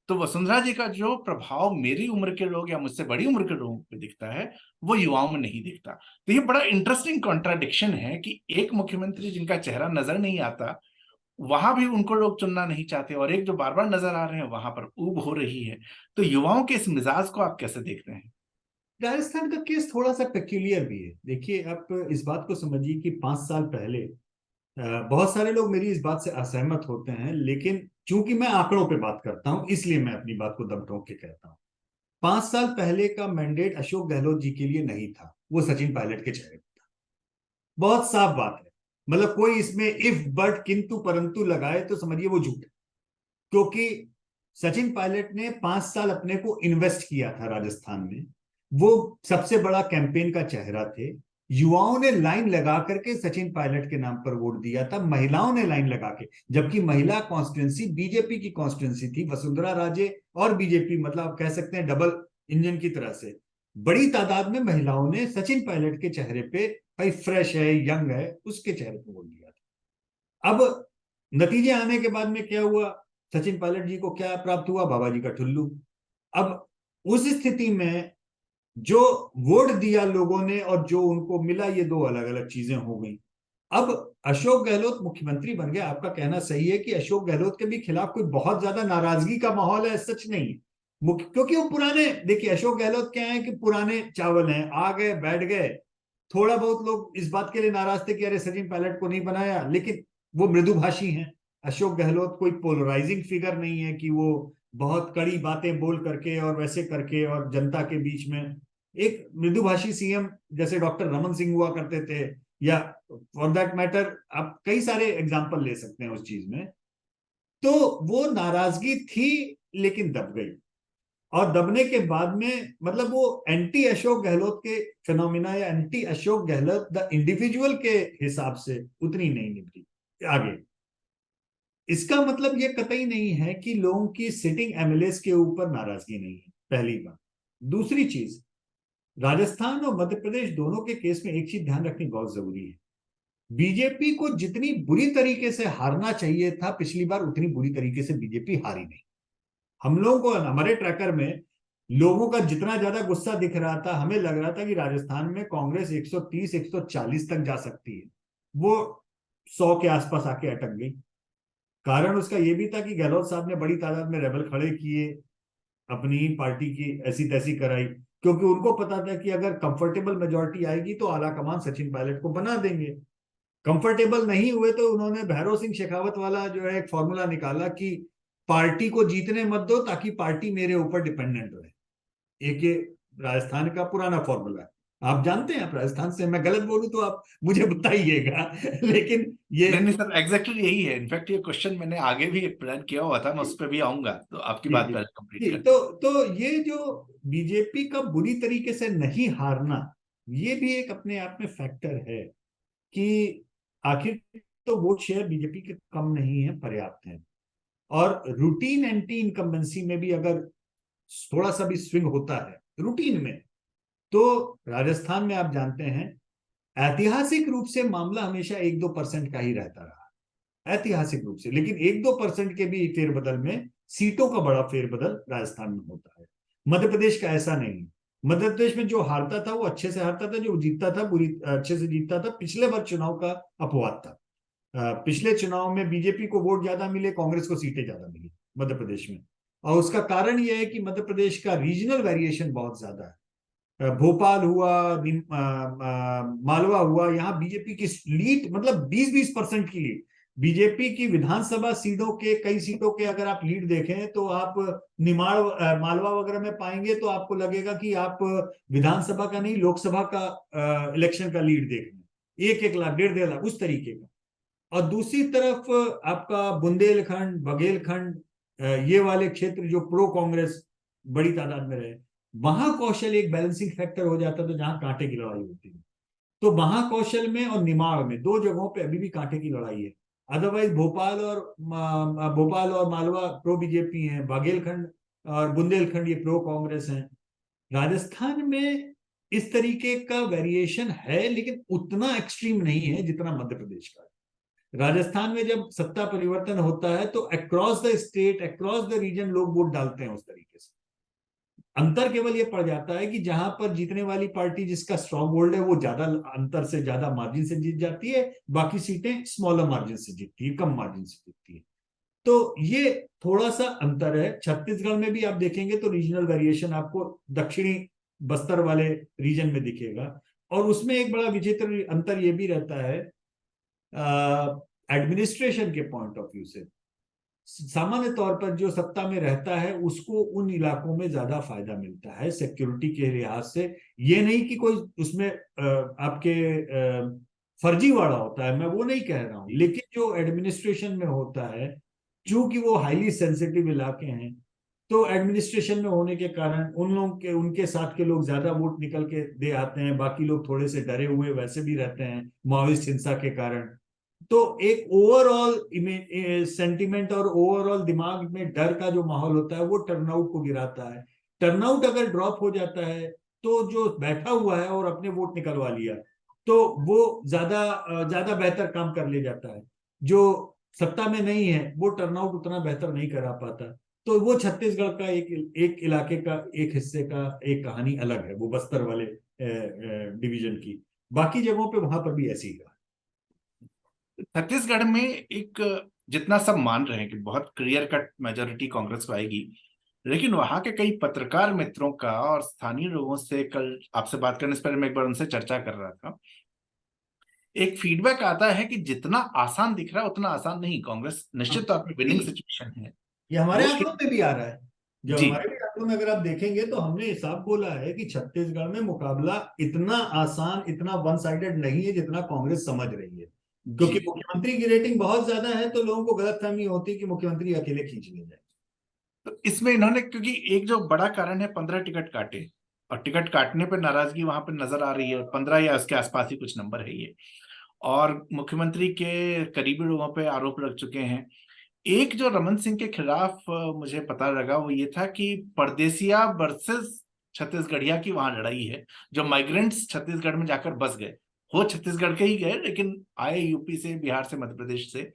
तो वसुंधरा जी का जो प्रभाव मेरी उम्र के लोग या मुझसे बड़ी उम्र के लोगों पे दिखता है, वो युवाओं में नहीं दिखता। तो ये बड़ा इंटरेस्टिंग कॉन्ट्राडिक्शन है कि एक मुख्यमंत्री जिनका चेहरा नजर नहीं आता, वहां भी उनको लोग चुनना नहीं चाहते, और एक जो बार बार नजर आ रहे हैं वहां पर ऊब हो रही है। तो युवाओं के इस मिजाज को आप कैसे देखते हैं? राजस्थान का केस थोड़ा सा पेक्यूलियर भी है। देखिए, आप इस बात को समझिए कि 5 साल पहले बहुत सारे लोग मेरी इस बात से असहमत होते हैं, लेकिन चूंकि मैं आंकड़ों पे बात करता हूं इसलिए मैं अपनी बात को दम ठोक के कहता हूं। 5 साल पहले का मैंडेट अशोक गहलोत जी के लिए नहीं था, वो सचिन पायलट के चेहरे पे था। बहुत साफ बात है। मतलब कोई इसमें इफ बट किंतु परंतु लगाए तो समझिए वो झूठ है। क्योंकि सचिन पायलट ने 5 साल अपने को इन्वेस्ट किया था राजस्थान में, वो सबसे बड़ा कैंपेन का चेहरा थे। युवाओं ने लाइन लगा करके सचिन पायलट के नाम पर वोट दिया था, महिलाओं ने लाइन लगा के, जबकि महिला कॉन्स्टिट्यूंसी बीजेपी की कॉन्स्टिट्यूंसी थी, वसुंधरा राजे और बीजेपी, मतलब आप कह सकते हैं डबल इंजन की तरह से। बड़ी तादाद में महिलाओं ने सचिन पायलट के चेहरे पे, भाई फ्रेश है, यंग है, उसके चेहरे पे वोट दिया था। अब नतीजे आने के बाद में क्या हुआ, सचिन पायलट जी को क्या प्राप्त हुआ, बाबा जी का ठुल्लू। अब उस स्थिति में जो वोट दिया लोगों ने और जो उनको मिला, ये दो अलग अलग चीजें हो गई। अब अशोक गहलोत मुख्यमंत्री बन गया, आपका कहना सही है कि अशोक गहलोत के भी खिलाफ कोई बहुत ज्यादा नाराजगी का माहौल है, सच नहीं है। क्योंकि वो पुराने, देखिए अशोक गहलोत क्या है कि पुराने चावल हैं, आ गए बैठ गए। थोड़ा बहुत लोग इस बात के लिए नाराज थे कि अरे सचिन पायलट को नहीं बनाया, लेकिन वो मृदुभाषी हैं। अशोक गहलोत कोई पोलराइजिंग फिगर नहीं है कि वो बहुत कड़ी बातें बोल करके और वैसे करके और जनता के बीच में एक मृदुभाषी सीएम जैसे डॉक्टर रमन सिंह हुआ करते थे, या फॉर दैट मैटर आप कई सारे एग्जाम्पल ले सकते हैं उस चीज में। तो वो नाराजगी थी, लेकिन दब गई। और दबने के बाद में मतलब वो एंटी अशोक गहलोत के फिनोमिना या anti Ashok Gehlot the individual के हिसाब से उतनी नहीं निभरी आगे। इसका मतलब ये कतई नहीं है कि लोगों की सिटिंग एमएलए के ऊपर नाराजगी नहीं है, पहली बात। दूसरी चीज, राजस्थान और मध्य प्रदेश दोनों के केस में एक चीज ध्यान रखनी बहुत जरूरी है, बीजेपी को जितनी बुरी तरीके से हारना चाहिए था पिछली बार, उतनी बुरी तरीके से बीजेपी हारी नहीं। हम लोगों को हमारे ट्रैकर में लोगों का जितना ज्यादा गुस्सा दिख रहा था, हमें लग रहा था कि राजस्थान में कांग्रेस 130 140 तक जा सकती है, वो 100 के आसपास आके अटक गई। कारण उसका यह भी था कि गहलोत साहब ने बड़ी तादाद में रेबल खड़े किए, अपनी पार्टी की ऐसी तैसी कराई, क्योंकि उनको पता था कि अगर कंफर्टेबल मेजोरिटी आएगी तो आला कमान सचिन पायलट को बना देंगे। कंफर्टेबल नहीं हुए तो उन्होंने भैरव सिंह शेखावत वाला जो है एक फॉर्मूला निकाला कि पार्टी को जीतने मत दो ताकि पार्टी मेरे ऊपर डिपेंडेंट रहे। एक ये राजस्थान का पुराना फॉर्मूला है, आप जानते हैं, आप राजस्थान से, मैं गलत बोलूं तो आप मुझे बताइएगा लेकिन ये नहीं नहीं सर, एग्जैक्टली यही है। इनफैक्ट ये क्वेश्चन मैंने आगे भी प्लान किया हुआ था, मैं उस पर भी आऊंगा, तो आपकी जी बात जी पहले कंप्लीट जी, कर। तो ये जो बीजेपी का बुरी तरीके से नहीं हारना, ये भी एक अपने आप में फैक्टर है कि आखिर तो वोट शेयर बीजेपी के कम नहीं है, पर्याप्त है। और रूटीन एंटी इनकम्बेंसी में भी अगर थोड़ा सा भी स्विंग होता है रूटीन में, तो राजस्थान में आप जानते हैं ऐतिहासिक रूप से मामला हमेशा 1-2% का ही रहता रहा, ऐतिहासिक रूप से। लेकिन 1-2% के भी फेरबदल में सीटों का बड़ा फेरबदल राजस्थान में होता है। मध्य प्रदेश का ऐसा नहीं। मध्य प्रदेश में जो हारता था वो अच्छे से हारता था, जो जीतता था बुरी अच्छे से जीतता था। पिछले बार चुनाव का अपवाद था, पिछले चुनाव में बीजेपी को वोट ज्यादा मिले, कांग्रेस को सीटें ज्यादा मिली मध्य प्रदेश में। और उसका कारण यह है कि मध्य प्रदेश का रीजनल वेरिएशन बहुत ज्यादा है। भोपाल हुआ, मालवा हुआ, यहाँ बीजेपी की लीड मतलब 20-20% की लीड। बीजेपी की विधानसभा सीटों के, कई सीटों के अगर आप लीड देखें तो आप निमाड़ मालवा वगैरह में पाएंगे तो आपको लगेगा कि आप विधानसभा का नहीं लोकसभा का इलेक्शन का लीड देख रहे हैं, 1-1 लाख 1.5-1.5 लाख उस तरीके का। और दूसरी तरफ आपका बुंदेलखंड, बघेलखंड, ये वाले क्षेत्र जो प्रो कांग्रेस बड़ी तादाद में रहे, महाकौशल एक बैलेंसिंग फैक्टर हो जाता था जहां कांटे की लड़ाई होती है। तो महाकौशल में और निमाड़ में दो जगहों पे अभी भी कांटे की लड़ाई है। अदरवाइज भोपाल और मालवा प्रो बीजेपी हैं, बघेलखंड और बुंदेलखंड ये प्रो कांग्रेस हैं। राजस्थान में इस तरीके का वेरिएशन है, लेकिन उतना एक्सट्रीम नहीं है जितना मध्य प्रदेश का है। राजस्थान में जब सत्ता परिवर्तन होता है तो across the state, across the region लोग वोट डालते हैं उस तरीके से। अंतर केवल ये पड़ जाता है कि जहां पर जीतने वाली पार्टी जिसका स्ट्रॉन्ग होल्ड है वो ज्यादा अंतर से, ज्यादा मार्जिन से जीत जाती है, बाकी सीटें स्मॉलर मार्जिन से जीतती है, कम मार्जिन से जीतती है। तो ये थोड़ा सा अंतर है। छत्तीसगढ़ में भी आप देखेंगे तो रीजनल वेरिएशन आपको दक्षिणी बस्तर वाले रीजन में दिखेगा। और उसमें एक बड़ा विचित्र अंतर ये भी रहता है एडमिनिस्ट्रेशन के पॉइंट ऑफ व्यू से। सामान्य तौर पर जो सत्ता में रहता है उसको उन इलाकों में ज्यादा फायदा मिलता है सिक्योरिटी के लिहाज से। ये नहीं कि कोई उसमें आपके फर्जीवाड़ा होता है, मैं वो नहीं कह रहा हूं, लेकिन जो एडमिनिस्ट्रेशन में होता है, चूंकि वो हाईली सेंसिटिव इलाके हैं, तो एडमिनिस्ट्रेशन में होने के कारण उन लोगों के, उनके साथ के लोग ज्यादा वोट निकल के दे आते हैं, बाकी लोग थोड़े से डरे हुए वैसे भी रहते हैं माओवादी हिंसा के कारण। तो एक ओवरऑल सेंटिमेंट और ओवरऑल दिमाग में डर का जो माहौल होता है वो टर्नआउट को गिराता है। टर्नआउट अगर ड्रॉप हो जाता है तो जो बैठा हुआ है और अपने वोट निकलवा लिया, तो वो ज्यादा ज्यादा बेहतर काम कर ले जाता है। जो सत्ता में नहीं है वो टर्नआउट उतना बेहतर नहीं करा पाता। तो वो छत्तीसगढ़ का एक इलाके का, एक हिस्से का एक कहानी अलग है, वो बस्तर वाले डिवीजन की। बाकी जगहों पे वहां पर भी ऐसी ही कहानी। छत्तीसगढ़ में एक, जितना सब मान रहे हैं कि बहुत क्लियर कट मेजोरिटी कांग्रेस को आएगी, लेकिन वहां के कई पत्रकार मित्रों का और स्थानीय लोगों से कल आपसे बात करने से पहले मैं एक बार उनसे चर्चा कर रहा था, एक फीडबैक आता है कि जितना आसान दिख रहा है उतना आसान नहीं। कांग्रेस निश्चित तौर पर विनिंग सिचुएशन है। ये हमारे वो आंकड़ों में भी आ रहा है। जो जी हमारे भी आंकड़ों में अगर आप देखेंगे तो हमने साफ बोला है कि छत्तीसगढ़ में मुकाबला इतना आसान, इतना वन साइडेड नहीं है जितना कांग्रेस समझ रही है। क्योंकि जी, मुख्यमंत्री की रेटिंग बहुत ज्यादा है तो लोगों को गलतफहमी होती है कि मुख्यमंत्री अकेले खींच ले जाए। तो इसमें इन्होंने, क्योंकि एक जो बड़ा कारण है 15 टिकट काटे, और टिकट काटने पर नाराजगी वहां पर नजर आ रही है, 15 या उसके आसपास ही कुछ नंबर है ये। और मुख्यमंत्री के करीबी लोगों पे आरोप लग चुके हैं। एक जो रमन सिंह के खिलाफ मुझे पता लगा वो ये था कि परदेसिया वर्सेस छत्तीसगढ़िया की वहां लड़ाई है। जो माइग्रेंट्स छत्तीसगढ़ में जाकर बस गए, वो छत्तीसगढ़ के ही गए लेकिन आए यूपी से, बिहार से, मध्य प्रदेश से,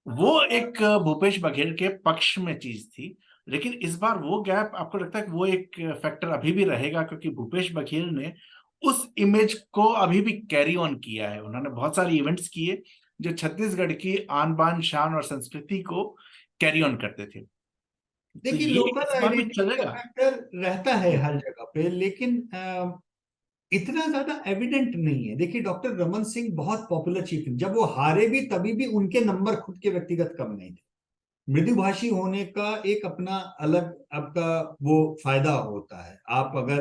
वो एक भूपेश बघेल के पक्ष में चीज थी। लेकिन इस बार वो गैप आपको लगता है कि वो एक फैक्टर अभी भी रहेगा, क्योंकि भूपेश बघेल ने उस इमेज को अभी भी कैरी ऑन किया है। उन्होंने बहुत सारे इवेंट्स किए जो छत्तीसगढ़ की आन बान शान और संस्कृति को कैरी ऑन करते थे। तो देखिए, ये लोकल इस बार भी आइडेंटिटी का चलेगा। फैक्टर रहता है हर जगह पे, लेकिन इतना ज्यादा एविडेंट नहीं है। देखिए, डॉक्टर रमन सिंह बहुत पॉपुलर चीफ, जब वो हारे भी तभी भी उनके नंबर खुद के व्यक्तिगत कम नहीं थे। मृदुभाषी होने का एक अपना अलग आपका वो फायदा होता है। आप अगर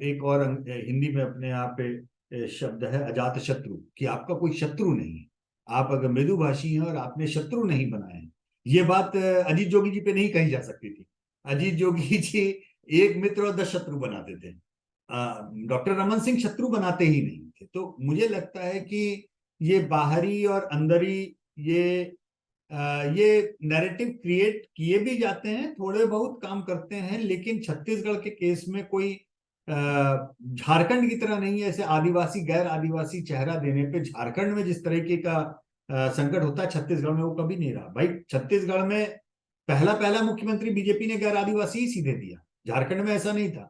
एक और हिंदी में अपने आप पे शब्द है अजात शत्रु, कि आपका कोई शत्रु नहीं है। आप अगर मृदुभाषी हैं और आपने शत्रु नहीं बनाए हैं, ये बात अजीत जोगी जी पे नहीं कही जा सकती थी। अजीत जोगी जी एक मित्र और 10 शत्रु बनाते थे। डॉक्टर रमन सिंह शत्रु बनाते ही नहीं थे। तो मुझे लगता है कि ये बाहरी और अंदरी ये ये नैरेटिव क्रिएट किए भी जाते हैं, थोड़े बहुत काम करते हैं, लेकिन छत्तीसगढ़ के केस में कोई झारखंड की तरह नहीं है। ऐसे आदिवासी गैर आदिवासी चेहरा देने पे झारखंड में जिस तरीके का संकट होता है, छत्तीसगढ़ में वो कभी नहीं रहा। भाई, छत्तीसगढ़ में पहला पहला मुख्यमंत्री बीजेपी ने गैर आदिवासी ही सीधे दिया, झारखंड में ऐसा नहीं था।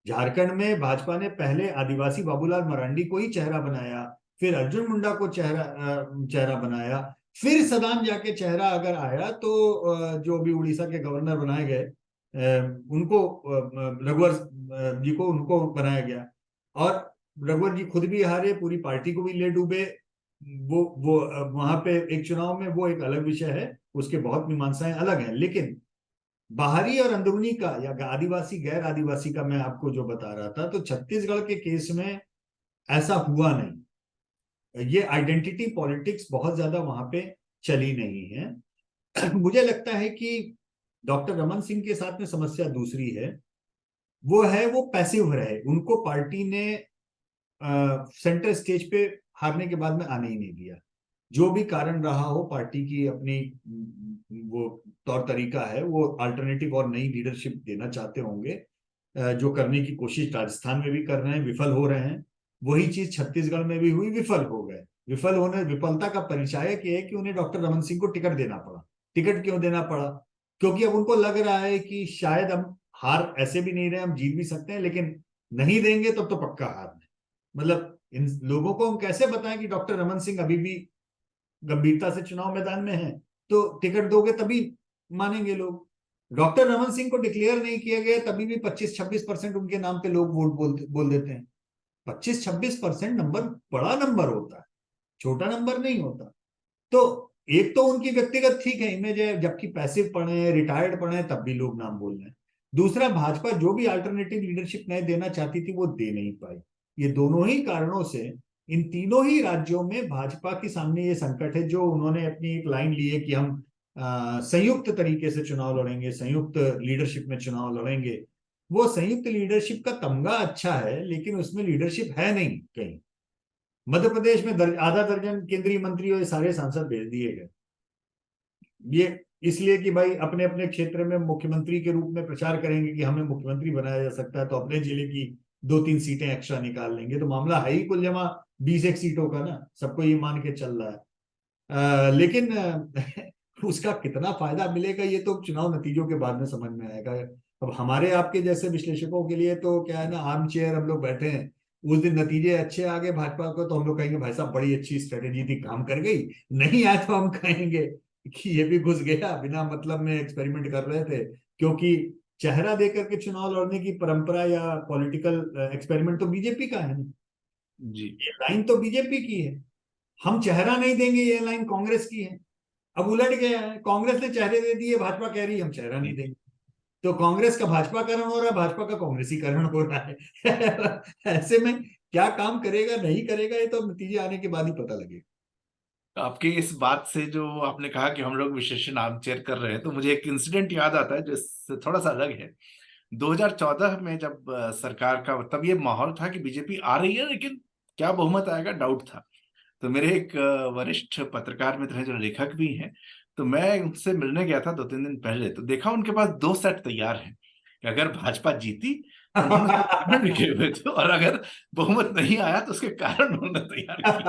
झारखंड में भाजपा ने पहले आदिवासी बाबूलाल मरांडी को ही चेहरा बनाया, फिर अर्जुन मुंडा को चेहरा बनाया, फिर सदाम जाके चेहरा अगर आया तो जो अभी उड़ीसा के गवर्नर बनाए गए उनको रघुवर जी को उनको बनाया गया। और रघुवर जी खुद भी हारे, पूरी पार्टी को भी ले डूबे। वो वहां पे एक चुनाव में वो एक अलग विषय है, उसके बहुत मीमांसाएं अलग हैं। लेकिन बाहरी और अंदरूनी का या आदिवासी गैर आदिवासी का मैं आपको जो बता रहा था, तो छत्तीसगढ़ के केस में ऐसा हुआ नहीं। ये आइडेंटिटी पॉलिटिक्स बहुत ज्यादा वहां पे चली नहीं है। मुझे लगता है कि डॉक्टर रमन सिंह के साथ में समस्या दूसरी है। वो पैसिव रहे, उनको पार्टी ने सेंटर स्टेज पे हारने के बाद में आने ही नहीं दिया। जो भी कारण रहा हो, पार्टी की अपनी वो तौर तरीका है, वो अल्टरनेटिव और नई लीडरशिप देना चाहते होंगे। जो करने की कोशिश राजस्थान में भी कर रहे हैं, विफल हो रहे हैं। वही चीज छत्तीसगढ़ में भी हुई, विफल हो गए। विफलता का परिचायक ये है कि उन्हें डॉक्टर रमन सिंह को टिकट देना पड़ा। टिकट क्यों देना पड़ा? क्योंकि अब उनको लग रहा है कि शायद हम हार ऐसे भी नहीं रहे, हम जीत भी सकते हैं, लेकिन नहीं देंगे तो पक्का हार है। मतलब इन लोगों को हम कैसे बताएं कि डॉक्टर रमन सिंह अभी भी गंभीरता से चुनाव मैदान में है, तो टिकट दोगे तभी मानेंगे लोग। डॉक्टर रमन सिंह को डिक्लेयर नहीं किया गया, तभी भी 25-26% उनके नाम पे लोग वोट बोल देते हैं। 25-26% नंबर बड़ा नंबर होता है, छोटा नंबर नहीं होता। तो एक तो उनकी व्यक्तिगत ठीक है इमेज है, जबकि पैसिव पढ़े, रिटायर्ड पढ़े, तब भी लोग नाम बोल रहे हैं। दूसरा, भाजपा जो भी अल्टरनेटिव लीडरशिप नए देना चाहती थी वो दे नहीं पाई। ये दोनों ही कारणों से इन तीनों ही राज्यों में भाजपा के सामने ये संकट है। जो उन्होंने अपनी एक लाइन ली है कि हम संयुक्त तरीके से चुनाव लड़ेंगे, संयुक्त लीडरशिप में चुनाव लड़ेंगे। वो संयुक्त लीडरशिप का तमगा अच्छा है, लेकिन उसमें लीडरशिप है नहीं कहीं। मध्य प्रदेश में आधा दर्जन केंद्रीय मंत्री और सारे सांसद भेज दिए गए, ये इसलिए कि भाई अपने अपने क्षेत्र में मुख्यमंत्री के रूप में प्रचार करेंगे कि हमें मुख्यमंत्री बनाया जा सकता है, तो अपने जिले की 2-3 सीटें एक्स्ट्रा निकाल लेंगे। तो मामला है ही कुल जमा 20 सीटों का ना, सबको ये मान के चल रहा है। लेकिन उसका कितना फायदा मिलेगा ये तो चुनाव नतीजों के बाद में समझ में आएगा। अब हमारे आपके जैसे विश्लेषकों के लिए तो क्या है ना, आर्म चेयर हम लोग बैठे हैं। उस दिन नतीजे अच्छे आ गए भाजपा को, तो हम लोग कहेंगे भाई साहब बड़ी अच्छी स्ट्रेटेजी थी, काम कर गई। नहीं आए तो हम कहेंगे कि ये भी घुस गया, बिना मतलब में एक्सपेरिमेंट कर रहे थे। क्योंकि चेहरा देकर के चुनाव लड़ने की परंपरा या पॉलिटिकल एक्सपेरिमेंट तो बीजेपी का है ना, जी। ये लाइन तो बीजेपी की है। हम चेहरा नहीं देंगे, ये लाइन कांग्रेस की है। अब उलट गया है, कांग्रेस ने चेहरे दे दिए, भाजपा कह रही है हम चेहरा नहीं देंगे। तो कांग्रेस का भाजपाकरण हो रहा है, भाजपा का कांग्रेसीकरण हो रहा है। ऐसे में क्या काम करेगा नहीं करेगा, ये तो नतीजे आने के बाद ही पता लगेगा। आपकी इस बात से जो आपने कहा कि हम लोग विशेषण आर्मचेयर कर रहे हैं, तो मुझे एक इंसिडेंट याद आता है जो इससे थोड़ा सा अलग है। 2014 में जब सरकार का तब ये माहौल था कि बीजेपी आ रही है, लेकिन क्या बहुमत आएगा डाउट था। तो मेरे एक वरिष्ठ पत्रकार मित्र हैं जो लेखक भी हैं, तो मैं उनसे मिलने गया था 2-3 दिन पहले। तो देखा उनके पास 2 सेट तैयार हैं। कि अगर भाजपा जीती तो उन्होंने कारण लिखे हुए थे, और अगर बहुमत नहीं आया तो उसके कारण उन्होंने तैयार किए।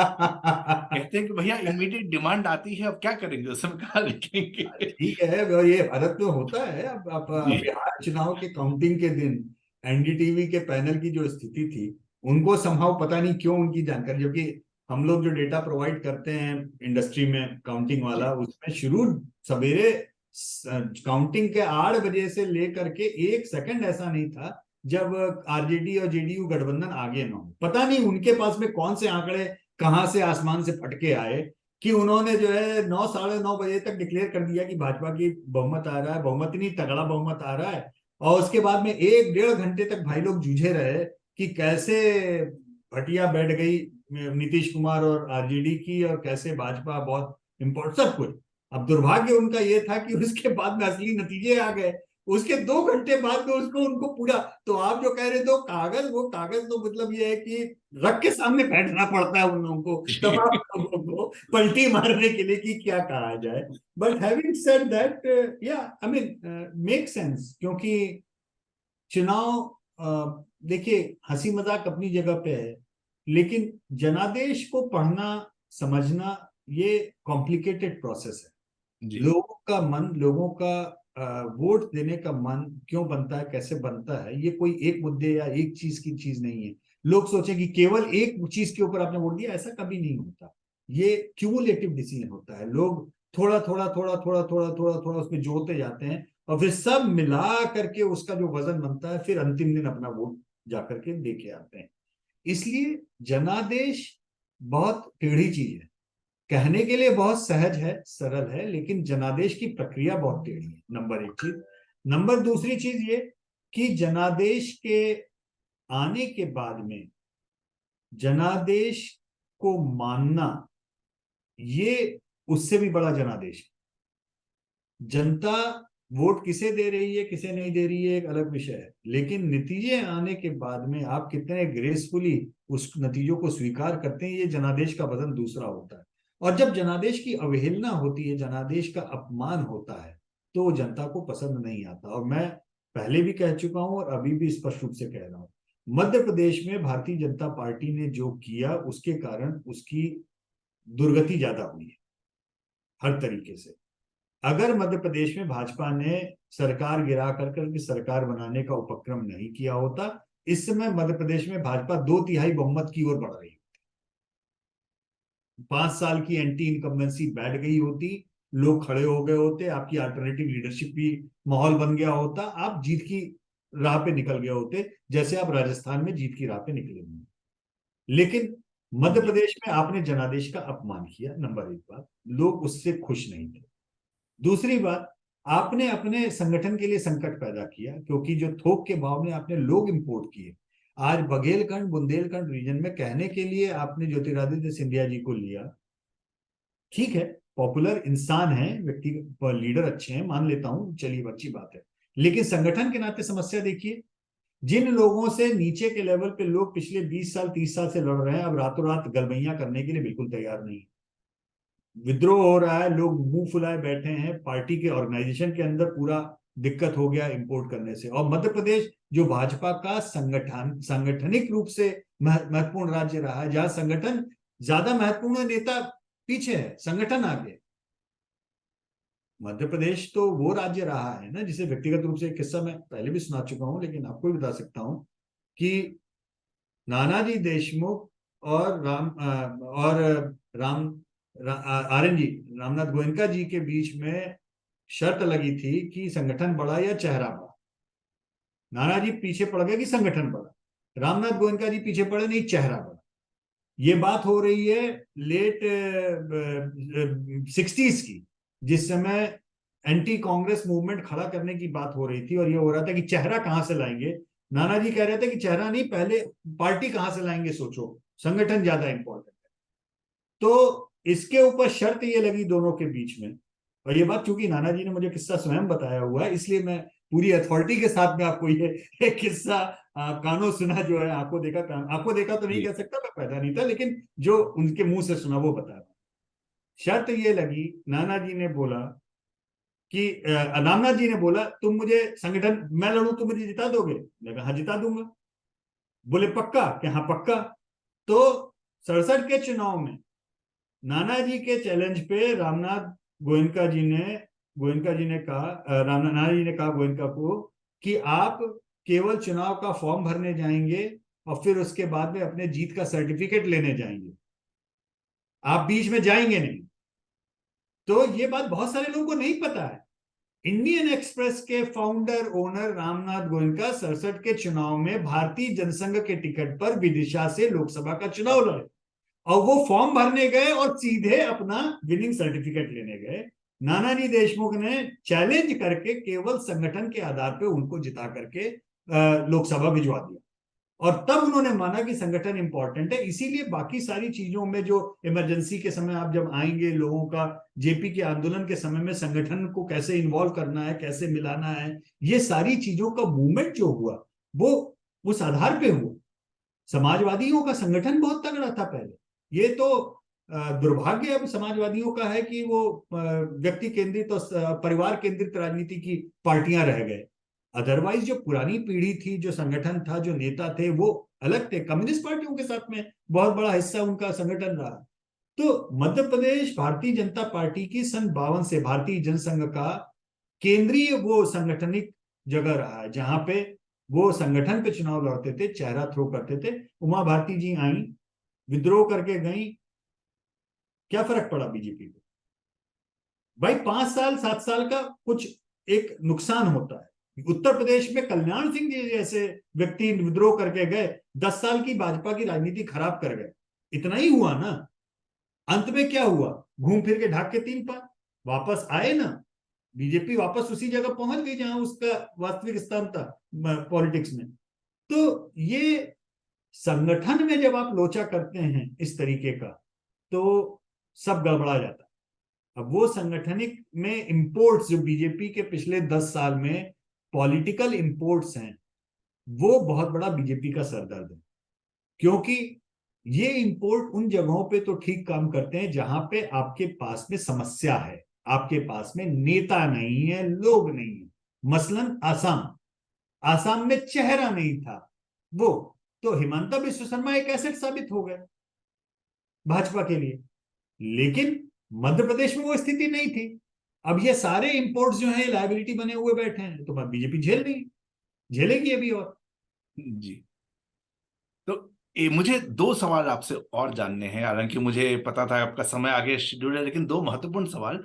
कहते हैं कि भैया इमीडिएट डिमांड आती है, अब क्या करेंगे, उसमें कहाँ लिखेंगे। ठीक है, और ये भारत में होता है। अब जी बिहार चुनाव के काउंटिंग के दिन एनडीटीवी के पैनल की जो स्थिति थी, उनको संभव पता नहीं क्यों उनकी जानकारी, जबकि हम लोग जो डेटा प्रोवाइड करते हैं इंडस्ट्री में काउंटिंग वाला, जी उसमें शुरू सवेरे काउंटिंग के 8 बजे से लेकर के 1 सेकंड ऐसा नहीं था जब आरजेडी और जेडीयू गठबंधन आगे ना हो। पता नहीं उनके पास में कौन से आंकड़े कहां से आसमान से फटके आए कि उन्होंने जो है 9 साढ़े 9 बजे तक डिक्लेयर कर दिया कि भाजपा की बहुमत आ रहा है, बहुमत नहीं तगड़ा बहुमत आ रहा है। और उसके बाद में 1 डेढ़ घंटे तक भाई लोग जूझे रहे कि कैसे भटिया बैठ गई नीतीश कुमार और आरजेडी की, और कैसे भाजपा बहुत इम्पोर्टेंट सब कुछ। अब दुर्भाग्य उनका ये था कि उसके बाद में असली नतीजे आ गए, उसके 2 घंटे बाद में उसको उनको पूरा। तो आप जो कह रहे थे कागज, वो कागज तो मतलब ये है कि रख के सामने बैठना पड़ता है उन लोगों को, तमाम लोगों को पलटी मारने के लिए कि क्या कहा जाए। बट हैविंग सेड दैट, या आई मीन मेक सेंस, क्योंकि चुनाव देखिए हंसी मजाक अपनी जगह पे है, लेकिन जनादेश को पढ़ना समझना ये कॉम्प्लिकेटेड प्रोसेस है। जी लोगों का मन, लोगों का वोट देने का मन क्यों बनता है, कैसे बनता है, ये कोई एक मुद्दे या एक चीज की चीज नहीं है। लोग सोचे कि केवल एक चीज के ऊपर आपने वोट दिया, ऐसा कभी नहीं होता। ये क्यूमुलेटिव डिसीजन होता है। लोग थोड़ा थोड़ा थोड़ा थोड़ा थोड़ा थोड़ा थोड़ा उसमें जोड़ते जाते हैं, और फिर सब मिला करके उसका जो वजन बनता है, फिर अंतिम दिन अपना वोट जाकर के दे के आते हैं। इसलिए जनादेश बहुत टेढ़ी चीज है, कहने के लिए बहुत सहज है, सरल है, लेकिन जनादेश की प्रक्रिया बहुत टेढ़ी है, नंबर एक चीज। नंबर दूसरी चीज ये कि जनादेश के आने के बाद में जनादेश को मानना, ये उससे भी बड़ा जनादेश है। जनता वोट किसे दे रही है, किसे नहीं दे रही है, एक अलग विषय है, लेकिन नतीजे आने के बाद में आप कितने ग्रेसफुली उस नतीजों को स्वीकार करते हैं, ये जनादेश का वजन दूसरा होता है। और जब जनादेश की अवहेलना होती है, जनादेश का अपमान होता है, तो जनता को पसंद नहीं आता। और मैं पहले भी कह चुका हूं और अभी भी स्पष्ट रूप से कह रहा हूं, मध्य प्रदेश में भारतीय जनता पार्टी ने जो किया, उसके कारण उसकी दुर्गति ज्यादा हुई है हर तरीके से। अगर मध्य प्रदेश में भाजपा ने सरकार गिरा करके सरकार बनाने का उपक्रम नहीं किया होता, इस समय मध्य प्रदेश में भाजपा 2/3 बहुमत की ओर बढ़ रही, 5 साल की एंटी इनकम्बेंसी बैठ गई होती, लोग खड़े हो गए होते, आपकी अल्टरनेटिव लीडरशिप भी माहौल बन गया होता, आप जीत की राह पे निकल गए होते, जैसे आप राजस्थान में जीत की राह पे निकले हुए। लेकिन मध्य जी प्रदेश में आपने जनादेश का अपमान किया, नंबर एक बात, लोग उससे खुश नहीं थे। दूसरी बात, आपने अपने संगठन के लिए संकट पैदा किया, क्योंकि जो थोक के भाव में आपने लोग इंपोर्ट किए। आज बघेलखंड बुंदेलखंड रीजन में कहने के लिए आपने ज्योतिरादित्य सिंधिया जी को लिया, ठीक है, पॉपुलर इंसान है, व्यक्ति लीडर अच्छे हैं, मान लेता हूं, चलिए अच्छी बात है। लेकिन संगठन के नाते समस्या देखिए, जिन लोगों से नीचे के लेवल पे लोग पिछले 20 साल 30 साल से लड़ रहे हैं, अब रातों रात गलबैया करने के लिए बिल्कुल तैयार नहीं। विद्रोह हो रहा है, लोग मुंह फुलाए बैठे हैं, पार्टी के ऑर्गेनाइजेशन के अंदर पूरा दिक्कत हो गया इंपोर्ट करने से। और मध्य प्रदेश जो भाजपा का सांगठनिक रूप से महत्वपूर्ण राज्य रहा है, जहां संगठन ज्यादा महत्वपूर्ण है, नेता पीछे है, संगठन आगे। मध्य प्रदेश तो वो राज्य रहा है ना, जिसे व्यक्तिगत रूप से एक किस्सा मैं पहले भी सुना चुका हूं, लेकिन आपको भी बता सकता हूं कि नानाजी देशमुख और राम आर्यन जी, रामनाथ गोयनका जी के बीच में शर्त लगी थी कि संगठन बड़ा या चेहरा बड़ा। नानाजी पीछे पड़ गए कि संगठन बड़ा, रामनाथ गोयनका जी पीछे पड़े नहीं, चेहरा बड़ा। ये बात हो रही है लेट 60s की, जिस समय एंटी कांग्रेस मूवमेंट खड़ा करने की बात हो रही थी, और ये हो रहा था कि चेहरा कहां से लाएंगे। नानाजी कह रहे थे कि चेहरा नहीं, पहले पार्टी कहां से लाएंगे सोचो, संगठन ज्यादा इंपॉर्टेंट है। तो इसके ऊपर शर्त ये लगी दोनों के बीच में। और ये बात चूंकि नानाजी ने मुझे किस्सा स्वयं बताया हुआ है, इसलिए मैं पूरी अथॉरिटी के साथ में आपको ये किस्सा कानों सुना जो है, आंखों देखा तो नहीं जी कह सकता, मैं पैदा नहीं था, लेकिन जो उनके मुंह से सुना वो बता रहा। शर्त ये लगी, नानाजी ने बोला कि रामनाथ जी ने बोला तुम मुझे संगठन, मैं लड़ूं तुम मुझे जिता दोगे? मैं कहा हाँ जिता दूंगा। बोले पक्का? कि हाँ पक्का। तो 67 के चुनाव में नानाजी के चैलेंज पे रामनाथ गोयनका जी ने कहा, नानाजी ने कहा गोयनका को कि आप केवल चुनाव का फॉर्म भरने जाएंगे और फिर उसके बाद में अपने जीत का सर्टिफिकेट लेने जाएंगे, आप बीच में जाएंगे नहीं। तो ये बात बहुत सारे लोगों को नहीं पता है। इंडियन एक्सप्रेस के फाउंडर ओनर रामनाथ गोयनका 67 के चुनाव में भारतीय जनसंघ के टिकट पर विदिशा से लोकसभा का चुनाव लड़े और वो फॉर्म भरने गए और सीधे अपना विनिंग सर्टिफिकेट लेने गए। नानाजी देशमुख ने चैलेंज करके केवल संगठन के आधार पर उनको जिता करके लोकसभा भिजवा दिया और तब उन्होंने माना कि संगठन इंपॉर्टेंट है। इसीलिए बाकी सारी चीजों में जो इमरजेंसी के समय आप जब आएंगे, लोगों का जेपी के आंदोलन के समय में संगठन को कैसे इन्वॉल्व करना है, कैसे मिलाना है, ये सारी चीजों का मूवमेंट जो हुआ वो उस आधार पे हुआ। समाजवादियों का संगठन बहुत तगड़ा था पहले। ये तो दुर्भाग्य अब समाजवादियों का है कि वो व्यक्ति केंद्रित और परिवार केंद्रित राजनीति की पार्टियां रह गए। अदरवाइज जो पुरानी पीढ़ी थी, जो संगठन था, जो नेता थे, वो अलग थे। कम्युनिस्ट पार्टियों के साथ में बहुत बड़ा हिस्सा उनका संगठन रहा। तो मध्य प्रदेश भारतीय जनता पार्टी की सन 52 से भारतीय जनसंघ का केंद्रीय वो संगठनिक जगह रहा है जहां पे वो संगठन पे चुनाव लड़ते थे, चेहरा थ्रो करते थे। उमा भारती जी आई, विद्रोह करके गई, क्या फर्क पड़ा बीजेपी को? भाई 5 साल 7 साल का कुछ एक नुकसान होता है। उत्तर प्रदेश में कल्याण सिंह जी जैसे व्यक्ति विद्रोह करके गए, 10 साल की भाजपा की राजनीति खराब कर गए। इतना ही हुआ ना। अंत में क्या हुआ? घूम फिर के ढाक के 3 पार वापस आए ना। बीजेपी वापस उसी जगह पहुंच गई जहां उसका वास्तविक स्थान था पॉलिटिक्स में। तो ये संगठन में जब आप लोचा करते हैं इस तरीके का तो सब गड़बड़ा जाता है। अब वो संगठनिक में इंपोर्ट्स जो बीजेपी के पिछले 10 साल में पॉलिटिकल इंपोर्ट्स हैं, वो बहुत बड़ा बीजेपी का सरदर्द है। क्योंकि ये इंपोर्ट उन जगहों पे तो ठीक काम करते हैं जहां पे आपके पास में समस्या है, आपके पास में नेता नहीं है, लोग नहीं है। मसलन आसाम, आसाम में चेहरा नहीं था वो, तो हिमंता बिश्व शर्मा एक एसेट साबित हो गए भाजपा के लिए। लेकिन मध्य प्रदेश में वो स्थिति नहीं थी। अब ये सारे इंपोर्ट्स जो हैं लायबिलिटी बने हुए बैठे हैं, तो बीजेपी झेल रही, झेलेगी अभी और। जी। तो मुझे 2 सवाल आपसे और जानने हैं, हालांकि मुझे पता था आपका समय आगे शेड्यूल है, लेकिन 2 महत्वपूर्ण सवाल।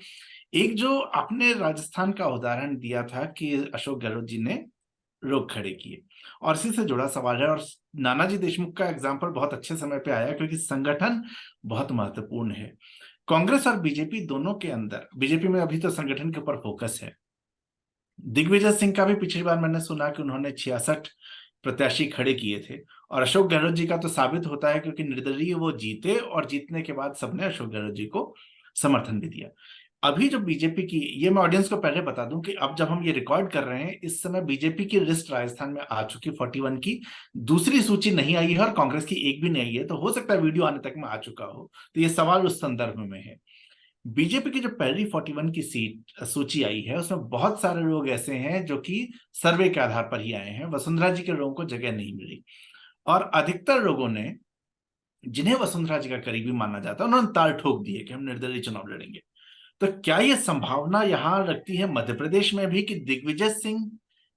एक, जो आपने राजस्थान का उदाहरण दिया था कि अशोक गहलोत जी ने रोक खड़े किए, और इसी से जुड़ा सवाल है। और नानाजी देशमुख का एग्जाम्पल बहुत अच्छे समय पे आया, क्योंकि संगठन बहुत महत्वपूर्ण है। कांग्रेस और बीजेपी दोनों के अंदर, बीजेपी में अभी तो संगठन के ऊपर फोकस है। दिग्विजय सिंह का भी पिछली बार मैंने सुना कि उन्होंने 66 प्रत्याशी खड़े किए थे, और अशोक गहलोत जी का तो साबित होता है क्योंकि निर्दलीय वो जीते, और जीतने के बाद सबने अशोक गहलोत जी को समर्थन भी दिया। अभी जो बीजेपी की, ये मैं ऑडियंस को पहले बता दूं कि अब जब हम ये रिकॉर्ड कर रहे हैं, इस समय बीजेपी की लिस्ट राजस्थान में आ चुकी 41 की। दूसरी सूची नहीं आई है और कांग्रेस की एक भी नहीं आई है, तो हो सकता है वीडियो आने तक में आ चुका हो। तो ये सवाल उस संदर्भ में है। बीजेपी की जो पहली 41 की सीट सूची आई है, उसमें बहुत सारे लोग ऐसे हैं जो कि सर्वे के आधार पर ही आए हैं। वसुंधरा जी के लोगों को जगह नहीं मिली, और अधिकतर लोगों ने, जिन्हें वसुंधरा जी का करीबी माना जाता है, उन्होंने ताल ठोक दी है कि हम निर्दलीय चुनाव लड़ेंगे। तो क्या ये संभावना यहां लगती है मध्य प्रदेश में भी कि दिग्विजय सिंह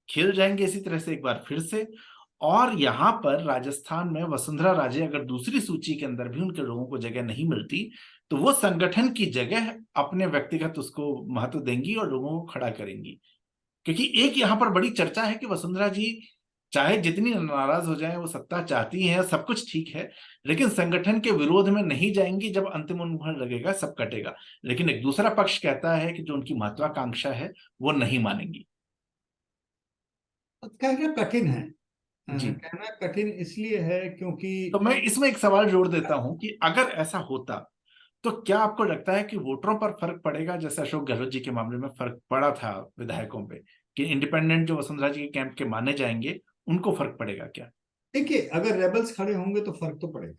खेल जाएंगे इसी तरह से एक बार फिर से? और यहां पर राजस्थान में वसुंधरा राजे अगर दूसरी सूची के अंदर भी उनके लोगों को जगह नहीं मिलती, तो वो संगठन की जगह अपने व्यक्तिगत उसको महत्व देंगी और लोगों को खड़ा करेंगी। क्योंकि एक यहां पर बड़ी चर्चा है कि वसुंधरा जी चाहे जितनी नाराज हो जाए, वो सत्ता चाहती है, सब कुछ ठीक है, लेकिन संगठन के विरोध में नहीं जाएंगी। जब अंतिम मुहर लगेगा सब कटेगा। लेकिन एक दूसरा पक्ष कहता है कि जो उनकी महत्वाकांक्षा है वो नहीं मानेंगी। कहना कठिन है। जी। कहना कठिन इसलिए है क्योंकि तो मैं इसमें एक सवाल जोड़ देता हूं कि अगर ऐसा होता, तो क्या आपको लगता है कि वोटरों पर फर्क पड़ेगा, जैसे अशोक गहलोत जी के मामले में फर्क पड़ा था विधायकों पे, कि इंडिपेंडेंट जो वसुंधरा जी के कैंप के माने जाएंगे, उनको फर्क पड़ेगा क्या? देखिए, अगर रेबल्स खड़े होंगे तो फर्क तो पड़ेगा,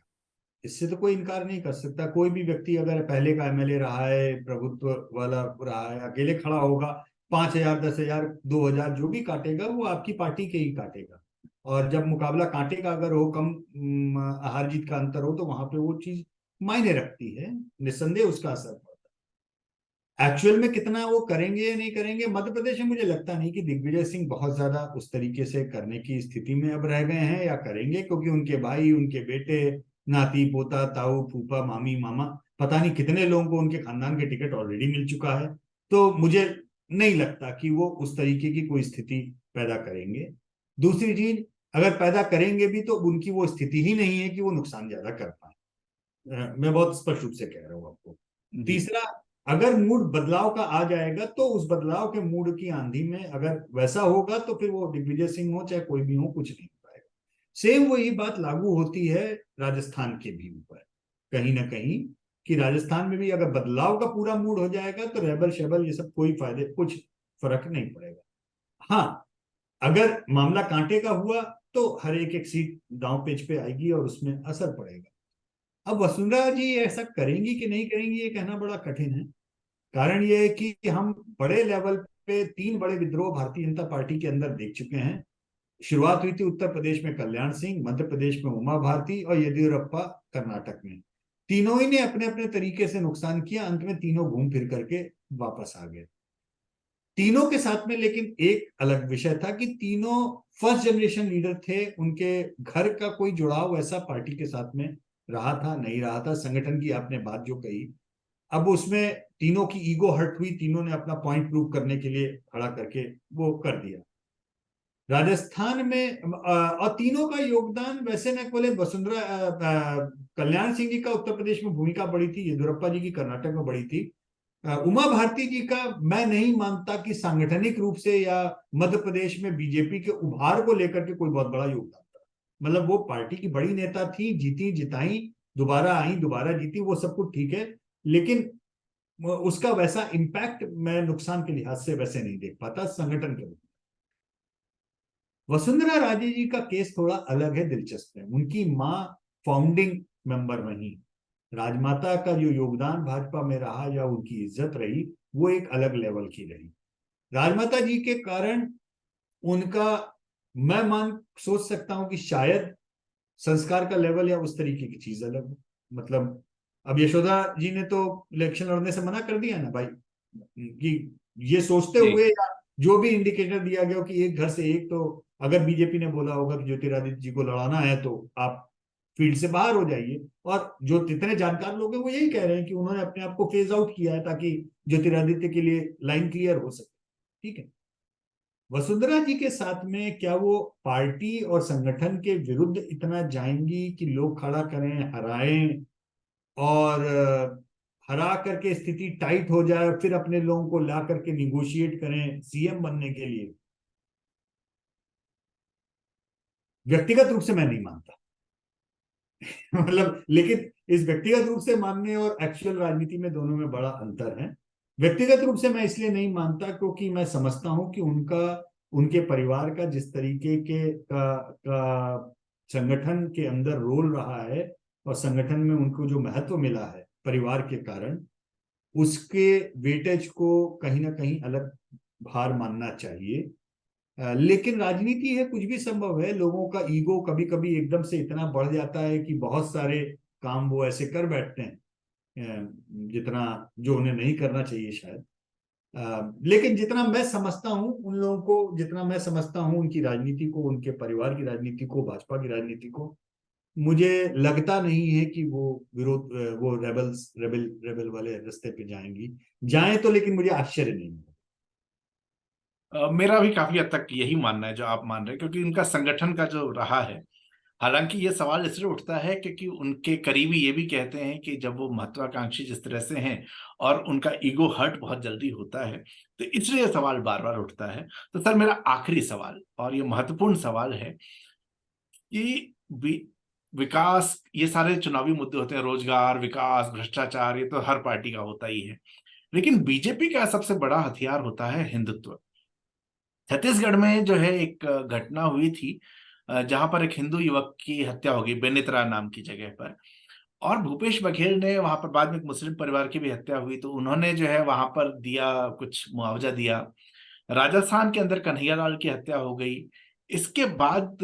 इससे तो कोई इनकार नहीं कर सकता। कोई भी व्यक्ति अगर पहले का एमएलए रहा है, प्रभुत्व वाला रहा है, अकेले खड़ा होगा 5,000, 10,000, 2,000 जो भी काटेगा वो आपकी पार्टी के ही काटेगा। और जब मुकाबला कांटे का अगर हो, कम हार जीत का अंतर हो, तो वहां पे वो चीज मायने रखती है, निस्संदेह उसका असर पड़ता है। एक्चुअल में कितना वो करेंगे या नहीं करेंगे, मध्य प्रदेश में मुझे लगता नहीं कि दिग्विजय सिंह बहुत ज्यादा उस तरीके से करने की स्थिति में अब रह गए हैं या करेंगे, क्योंकि उनके भाई, उनके बेटे, नाती पोता, ताऊ, फूफा, मामी, मामा, पता नहीं कितने लोगों को उनके खानदान के टिकट ऑलरेडी मिल चुका है। तो मुझे नहीं लगता कि वो उस तरीके की कोई स्थिति पैदा करेंगे। दूसरी चीज, अगर पैदा करेंगे भी तो उनकी वो स्थिति ही नहीं है कि वो नुकसान ज्यादा कर पाए। मैं बहुत स्पष्ट रूप से कह रहा हूं आपको। जी। तीसरा, अगर मूड बदलाव का आ जाएगा तो उस बदलाव के मूड की आंधी में अगर वैसा होगा तो फिर वो दिग्विजय सिंह हो चाहे कोई भी हो, कुछ नहीं हो पाएगा। सेम वही बात लागू होती है राजस्थान के भी ऊपर, कहीं ना कहीं, कि राजस्थान में भी अगर बदलाव का पूरा मूड हो जाएगा तो रेबल शेबल ये सब कोई फायदे, कुछ फर्क नहीं पड़ेगा। हाँ, अगर मामला कांटे का हुआ तो हर एक एक सीट दांव पेच पे आएगी और उसमें असर पड़ेगा। अब वसुंधरा जी ऐसा करेंगी कि नहीं करेंगी ये कहना बड़ा कठिन है। कारण ये है कि हम बड़े लेवल पे 3 बड़े विद्रोह भारतीय जनता पार्टी के अंदर देख चुके हैं। शुरुआत हुई थी उत्तर प्रदेश में कल्याण सिंह, मध्य प्रदेश में उमा भारती और येदियुरप्पा कर्नाटक में। तीनों ही ने अपने अपने तरीके से नुकसान किया, अंत में तीनों घूम फिर करके वापस आ गए। तीनों के साथ में लेकिन एक अलग विषय था कि तीनों फर्स्ट जनरेशन लीडर थे, उनके घर का कोई जुड़ाव ऐसा पार्टी के साथ में रहा था नहीं रहा था। संगठन की आपने बात जो कही, अब उसमें तीनों की ईगो हर्ट हुई, तीनों ने अपना पॉइंट प्रूव करने के लिए खड़ा करके वो कर दिया। राजस्थान में और तीनों का योगदान वैसे न बोले, वसुंधरा कल्याण सिंह जी का उत्तर प्रदेश में भूमिका बड़ी थी, येदियुरप्पा जी की कर्नाटक में बड़ी थी। उमा भारती जी का मैं नहीं मानता कि सांगठनिक रूप से या मध्य प्रदेश में बीजेपी के उभार को लेकर के कोई बहुत बड़ा योगदान था। मतलब वो पार्टी की बड़ी नेता थी, जीती जिताई, दोबारा आई, दोबारा जीती, वो सब कुछ ठीक है, लेकिन उसका वैसा इम्पैक्ट मैं नुकसान के लिहाज से वैसे नहीं देख पाता संगठन के रूप में। वसुंधरा राजे जी का केस थोड़ा अलग है, दिलचस्प है। उनकी माँ फाउंडिंग मेंबर रही, राजमाता का जो योगदान भाजपा में रहा या उनकी इज्जत रही वो एक अलग लेवल की रही। राजमाता जी के कारण उनका, मैं मान सोच सकता हूं कि शायद संस्कार का लेवल या उस तरीके की चीज अलग हो। मतलब अब यशोदा जी ने तो इलेक्शन लड़ने से मना कर दिया ना भाई, कि ये सोचते जी। हुए या जो भी इंडिकेटर दिया गया कि एक घर से एक, तो अगर बीजेपी ने बोला होगा कि ज्योतिरादित्य जी को लड़ाना है तो आप फील्ड से बाहर हो जाइए, और जो जितने जानकार लोग हैं वो यही कह रहे हैं कि उन्होंने अपने आप को फेज आउट किया है ताकि ज्योतिरादित्य के लिए लाइन क्लियर हो सके। ठीक है, वसुंधरा जी के साथ में क्या वो पार्टी और संगठन के विरुद्ध इतना जाएंगी कि लोग खड़ा करें, हराएं, और हरा करके स्थिति टाइट हो जाए, फिर अपने लोगों को ला करके निगोशिएट करें सीएम बनने के लिए? व्यक्तिगत रूप से मैं नहीं मानता। मतलब लेकिन इस व्यक्तिगत रूप से मानने और एक्चुअल राजनीति में दोनों में बड़ा अंतर है। व्यक्तिगत रूप से मैं इसलिए नहीं मानता क्योंकि मैं समझता हूं कि उनका, उनके परिवार का जिस तरीके के का संगठन के अंदर रोल रहा है और संगठन में उनको जो महत्व मिला है परिवार के कारण, उसके वेटेज को कहीं ना कहीं अलग भार मानना चाहिए। लेकिन राजनीति है, कुछ भी संभव है। लोगों का ईगो कभी कभी एकदम से इतना बढ़ जाता है कि बहुत सारे काम वो ऐसे कर बैठते हैं जितना, जो उन्हें नहीं करना चाहिए शायद। लेकिन जितना मैं समझता हूं उन लोगों को, जितना मैं समझता हूं उनकी राजनीति को, उनके परिवार की राजनीति को, भाजपा की राजनीति को, मुझे लगता नहीं है कि वो विरोध, वो रेबल वाले रास्ते पे जाएंगी। जाएं तो लेकिन मुझे आश्चर्य नहीं होगा। मेरा भी काफी हद तक यही मानना है जो आप मान रहे हैं, क्योंकि उनका संगठन का जो रहा है। हालांकि ये सवाल इसलिए उठता है क्योंकि उनके करीबी ये भी कहते हैं कि जब वो महत्वाकांक्षी जिस तरह से हैं और उनका ईगो हर्ट बहुत जल्दी होता है, तो इसलिए ये सवाल बार बार उठता है। तो सर, मेरा आखिरी सवाल और ये महत्वपूर्ण सवाल है कि विकास, ये सारे चुनावी मुद्दे होते हैं, रोजगार, विकास, भ्रष्टाचार, ये तो हर पार्टी का होता ही है। लेकिन बीजेपी का सबसे बड़ा हथियार होता है हिंदुत्व। छत्तीसगढ़ में जो है एक घटना हुई थी जहां पर एक हिंदू युवक की हत्या हो गई बेनित्रा नाम की जगह पर, और भूपेश बघेल ने वहां पर, बाद में एक मुस्लिम परिवार की भी हत्या हुई, तो उन्होंने जो है वहां पर दिया, कुछ मुआवजा दिया। राजस्थान के अंदर कन्हैयालाल की हत्या हो गई, इसके बाद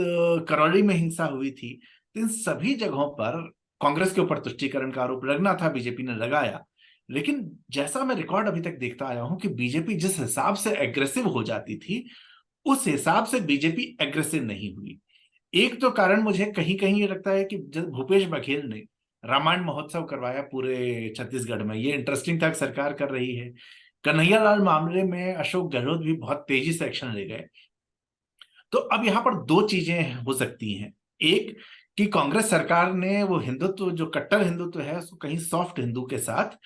करौली में हिंसा हुई थी। तो इन सभी जगहों पर कांग्रेस के ऊपर तुष्टीकरण का आरोप लगना था, बीजेपी ने लगाया। लेकिन जैसा मैं रिकॉर्ड अभी तक देखता आया हूं कि बीजेपी जिस हिसाब से एग्रेसिव हो जाती थी, उस हिसाब से बीजेपी एग्रेसिव नहीं हुई। एक तो कारण मुझे कहीं कहीं ये लगता है कि जब भूपेश बघेल ने रामायण महोत्सव करवाया पूरे छत्तीसगढ़ में, ये इंटरेस्टिंग था कि सरकार कर रही है। कन्हैयालाल मामले में अशोक गहलोत भी बहुत तेजी से एक्शन ले गए। तो अब यहाँ पर दो चीजें हो सकती हैं। एक, कि कांग्रेस सरकार ने वो हिंदुत्व, जो कट्टर हिंदुत्व है, उसको कहीं सॉफ्ट हिंदू के साथ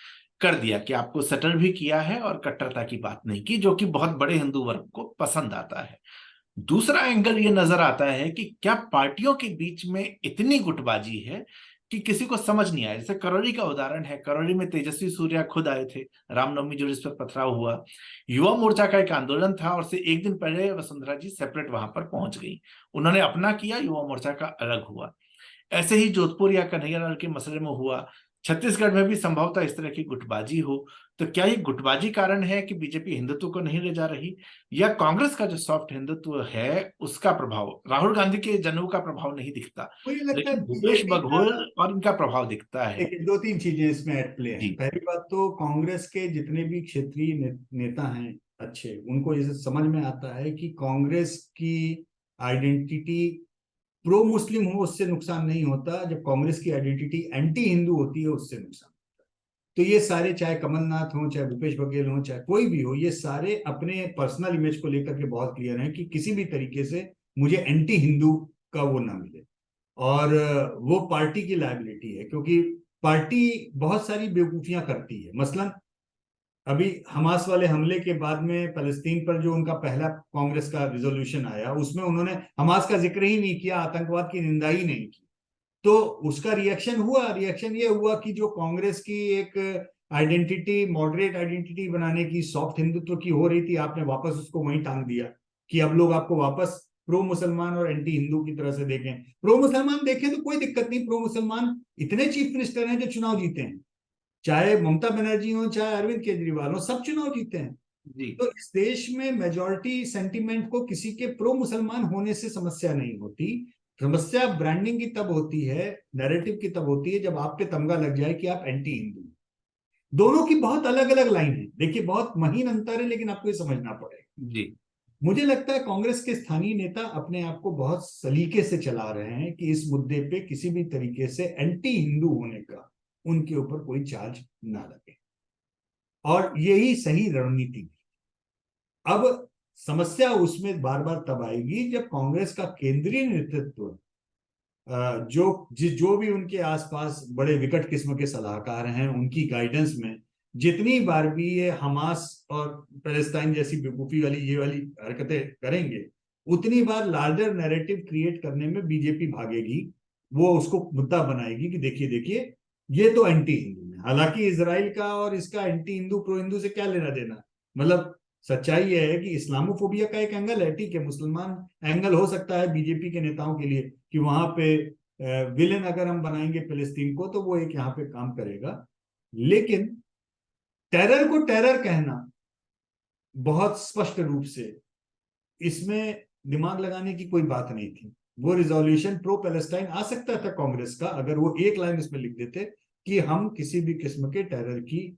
कर दिया, कि आपको सटल भी किया है और कट्टरता की बात नहीं की, जो कि बहुत बड़े हिंदू वर्ग को पसंद आता है। दूसरा एंगल ये नजर आता है कि क्या पार्टियों के बीच में इतनी गुटबाजी है कि किसी को समझ नहीं आया। जैसे करौली का उदाहरण है, करौली में तेजस्वी सूर्या खुद आए थे, रामनवमी जो जिस पर पथराव हुआ, युवा मोर्चा का एक आंदोलन था, और से एक दिन पहले वसुंधरा जी सेपरेट वहां पर पहुंच गई, उन्होंने अपना किया, युवा मोर्चा का अलग हुआ। ऐसे ही जोधपुर या कन्हैयालाल के मसले में हुआ, छत्तीसगढ़ में भी संभवतः इस तरह की गुटबाजी हो। तो क्या ये गुटबाजी कारण है कि बीजेपी हिंदुत्व को नहीं ले जा रही, या कांग्रेस का जो सॉफ्ट हिंदुत्व है उसका प्रभाव? राहुल गांधी के जनेऊ का प्रभाव नहीं दिखता, मुझे लगता है लेकिन भूपेश बीजेपी का, बघेल और इनका प्रभाव दिखता है। देखिए, दो तीन चीजें इसमें एट प्ले हैं। जी। पहली बात तो कांग्रेस के जितने भी क्षेत्रीय नेता हैं अच्छे, उनको ये समझ में आता है कि कांग्रेस की आइडेंटिटी प्रो मुस्लिम हो उससे नुकसान नहीं होता, जब कांग्रेस की आइडेंटिटी एंटी हिंदू होती है उससे नुकसान। तो ये सारे, चाहे कमलनाथ हो, चाहे भूपेश बघेल हो, चाहे कोई भी हो, ये सारे अपने पर्सनल इमेज को लेकर के बहुत क्लियर हैं कि किसी भी तरीके से मुझे एंटी हिंदू का वो ना मिले। और वो पार्टी की लायबिलिटी है, क्योंकि पार्टी बहुत सारी बेवकूफियां करती है। मसलन अभी हमास वाले हमले के बाद में फलस्तीन पर जो उनका पहला कांग्रेस का रिजोल्यूशन आया, उसमें उन्होंने हमास का जिक्र ही नहीं किया, आतंकवाद की निंदा ही नहीं की। तो उसका रिएक्शन ये हुआ कि जो कांग्रेस की एक आइडेंटिटी, मॉडरेट आइडेंटिटी बनाने की, सॉफ्ट हिंदुत्व की हो रही थी, आपने वापस उसको वहीं टांग दिया कि अब लोग आपको वापस प्रो मुसलमान और एंटी हिंदू की तरह से देखें। प्रो मुसलमान देखें तो कोई दिक्कत नहीं, प्रो मुसलमान इतने चीफ मिनिस्टर हैं जो चुनाव जीते हैं, चाहे ममता बनर्जी हो, चाहे अरविंद केजरीवाल हो, सब चुनाव जीते हैं। जी। तो इस देश में मेजॉरिटी सेंटीमेंट को किसी के प्रो मुसलमान होने से समस्या नहीं होती। समस्या ब्रांडिंग की तब होती है, नैरेटिव की तब होती है, जब आप पे तमगा लग जाए कि आप एंटी हिंदू। दोनों की बहुत अलग अलग लाइन है, देखिए, बहुत महीन अंतर है, लेकिन आपको ये समझना पड़ेगा। जी। मुझे लगता है कांग्रेस के स्थानीय नेता अपने आप को बहुत सलीके से चला रहे हैं कि इस मुद्दे पे किसी भी तरीके से एंटी हिंदू होने का उनके ऊपर कोई चार्ज ना लगे, और यही सही रणनीति। अब समस्या उसमें बार बार तब आएगी जब कांग्रेस का केंद्रीय नेतृत्व, जो भी उनके आसपास बड़े विकट किस्म के सलाहकार हैं, उनकी गाइडेंस में जितनी बार भी ये हमास और पैलेस्टाइन जैसी बेवकूफी वाली, ये वाली हरकतें करेंगे, उतनी बार लार्जर नैरेटिव क्रिएट करने में बीजेपी भागेगी। वो उसको मुद्दा बनाएगी कि देखिए देखिए, ये तो एंटी हिंदू है। हालांकि इसराइल का और इसका एंटी हिंदू प्रो हिंदू से क्या लेना देना। मतलब सच्चाई यह है कि इस्लामोफोबिया का एक एंगल है, ठीक है, मुसलमान एंगल हो सकता है बीजेपी के नेताओं के लिए कि वहां पे विलेन अगर हम बनाएंगे फिलिस्तीन को तो वो एक यहाँ पे काम करेगा। लेकिन टेरर को टेरर कहना बहुत स्पष्ट रूप से, इसमें दिमाग लगाने की कोई बात नहीं थी। वो रिजोल्यूशन प्रो पैलेस्टाइन आ सकता था कांग्रेस का, अगर वो एक लाइन इसमें लिख देते कि हम किसी भी किस्म के टेरर की,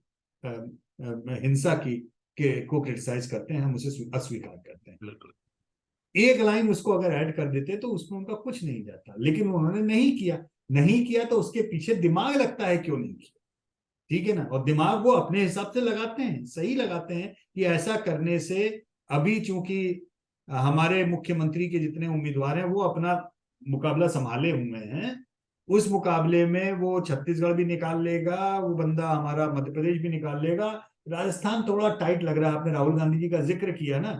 हिंसा की को क्रिटिसाइज करते हैं, हम उसे अस्वीकार करते हैं। बिल्कुल। एक लाइन उसको अगर ऐड कर देते तो उसमें उनका कुछ नहीं जाता, लेकिन उन्होंने नहीं किया। नहीं किया तो उसके पीछे दिमाग लगता है क्यों नहीं किया, ठीक है ना। और दिमाग वो अपने हिसाब से लगाते हैं, सही लगाते हैं कि ऐसा करने से, अभी चूंकि हमारे मुख्यमंत्री के जितने उम्मीदवार हैं वो अपना मुकाबला संभाले हुए हैं, उस मुकाबले में वो छत्तीसगढ़ भी निकाल लेगा, वो बंदा हमारा मध्य प्रदेश भी निकाल लेगा। राजस्थान थोड़ा टाइट लग रहा है, आपने राहुल गांधी जी का जिक्र किया ना।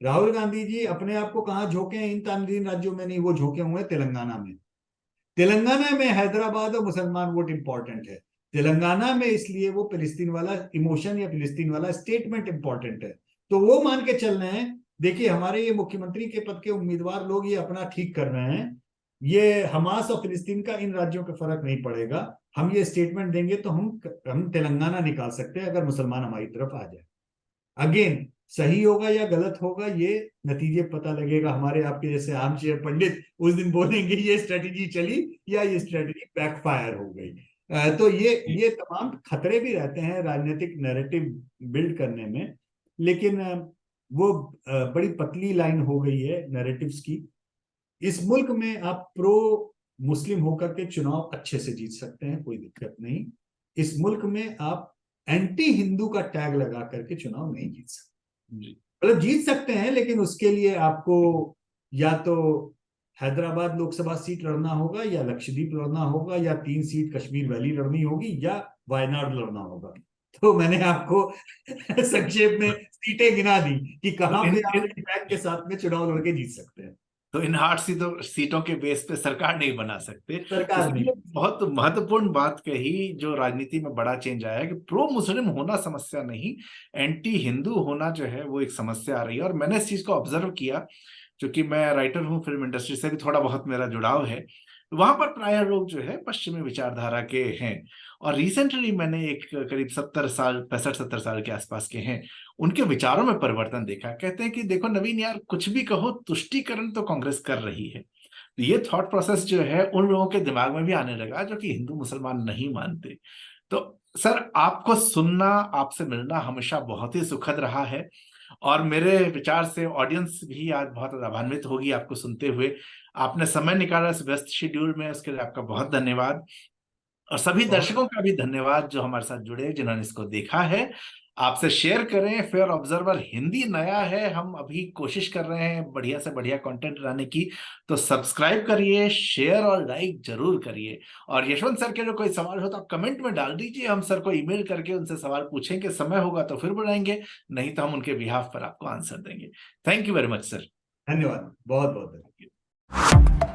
राहुल गांधी जी अपने आप को कहाँ झोंके हैं इन तीन राज्यों में? नहीं, वो झोंके हुए हैं तेलंगाना में। तेलंगाना में हैदराबाद और मुसलमान वोट इंपॉर्टेंट है। तेलंगाना में इसलिए वो फिलिस्तीन वाला इमोशन या फिलिस्तीन वाला स्टेटमेंट इंपॉर्टेंट है। तो वो मान के चल रहे हैं, देखिए हमारे ये मुख्यमंत्री के पद के उम्मीदवार लोग ये अपना ठीक कर रहे हैं, ये हमास और फिलिस्तीन का इन राज्यों का फर्क नहीं पड़ेगा। हम ये स्टेटमेंट देंगे तो हम तेलंगाना निकाल सकते हैं अगर मुसलमान हमारी तरफ आ जाए। अगेन, सही होगा या गलत होगा ये नतीजे पता लगेगा। हमारे आपके जैसे आर्मचेयर पंडित उस दिन बोलेंगे ये स्ट्रेटेजी चली या ये स्ट्रेटेजी बैकफायर हो गई। तो ये तमाम खतरे भी रहते हैं राजनीतिक नैरेटिव बिल्ड करने में, लेकिन वो बड़ी पतली लाइन हो गई है नैरेटिव्स की। इस मुल्क में आप प्रो मुस्लिम होकर के चुनाव अच्छे से जीत सकते हैं, कोई दिक्कत नहीं। इस मुल्क में आप एंटी हिंदू का टैग लगा करके चुनाव नहीं जीत सकते। मतलब जीत सकते हैं, लेकिन उसके लिए आपको या तो हैदराबाद लोकसभा सीट लड़ना होगा, या लक्षद्वीप लड़ना होगा, या 3 सीट कश्मीर वैली लड़नी होगी, या वायनाड लड़ना होगा। तो मैंने आपको संक्षेप में सीटें गिना दी कि कहां पे आप टैग के साथ में चुनाव लड़के जीत सकते हैं। तो इन हार्ड सीटों के बेस पे सरकार नहीं बना सकते। सरकार नहीं। बहुत महत्वपूर्ण बात कही, जो राजनीति में बड़ा चेंज आया है कि प्रो मुस्लिम होना समस्या नहीं, एंटी हिंदू होना जो है वो एक समस्या आ रही है। और मैंने इस चीज को ऑब्जर्व किया, क्योंकि मैं राइटर हूँ, फिल्म इंडस्ट्री से भी थोड़ा बहुत मेरा जुड़ाव है। वहां पर प्राय लोग जो है पश्चिमी विचारधारा के हैं, और रिसेंटली मैंने एक करीब 70 साल 65-70 साल के आसपास के हैं, उनके विचारों में परिवर्तन देखा। कहते हैं कि देखो नवीन यार, कुछ भी कहो, तुष्टीकरण तो कांग्रेस कर रही है। तो ये थॉट प्रोसेस जो है उन लोगों के दिमाग में भी आने लगा जो कि हिंदू मुसलमान नहीं मानते। तो सर, आपको सुनना, आपसे मिलना हमेशा बहुत ही सुखद रहा है, और मेरे विचार से ऑडियंस भी आज बहुत लाभान्वित होगी आपको सुनते हुए। आपने समय निकाला इस व्यस्त शेड्यूल में, उसके लिए आपका बहुत धन्यवाद। और सभी दर्शकों का भी धन्यवाद जो हमारे साथ जुड़े, जिन्होंने इसको देखा है। आपसे शेयर करें। फेयर ऑब्जर्वर हिंदी नया है, हम अभी कोशिश कर रहे हैं बढ़िया से बढ़िया कंटेंट लाने की। तो सब्सक्राइब करिए, शेयर और लाइक जरूर करिए। और यशवंत सर के जो कोई सवाल हो तो आप कमेंट में डाल दीजिए, हम सर को ईमेल करके उनसे सवाल पूछेंगे। समय होगा तो फिर बुलाएंगे, नहीं तो हम उनके बिहाफ पर आपको आंसर देंगे। Thank you very much sir. धन्यवाद, बहुत बहुत धन्यवाद।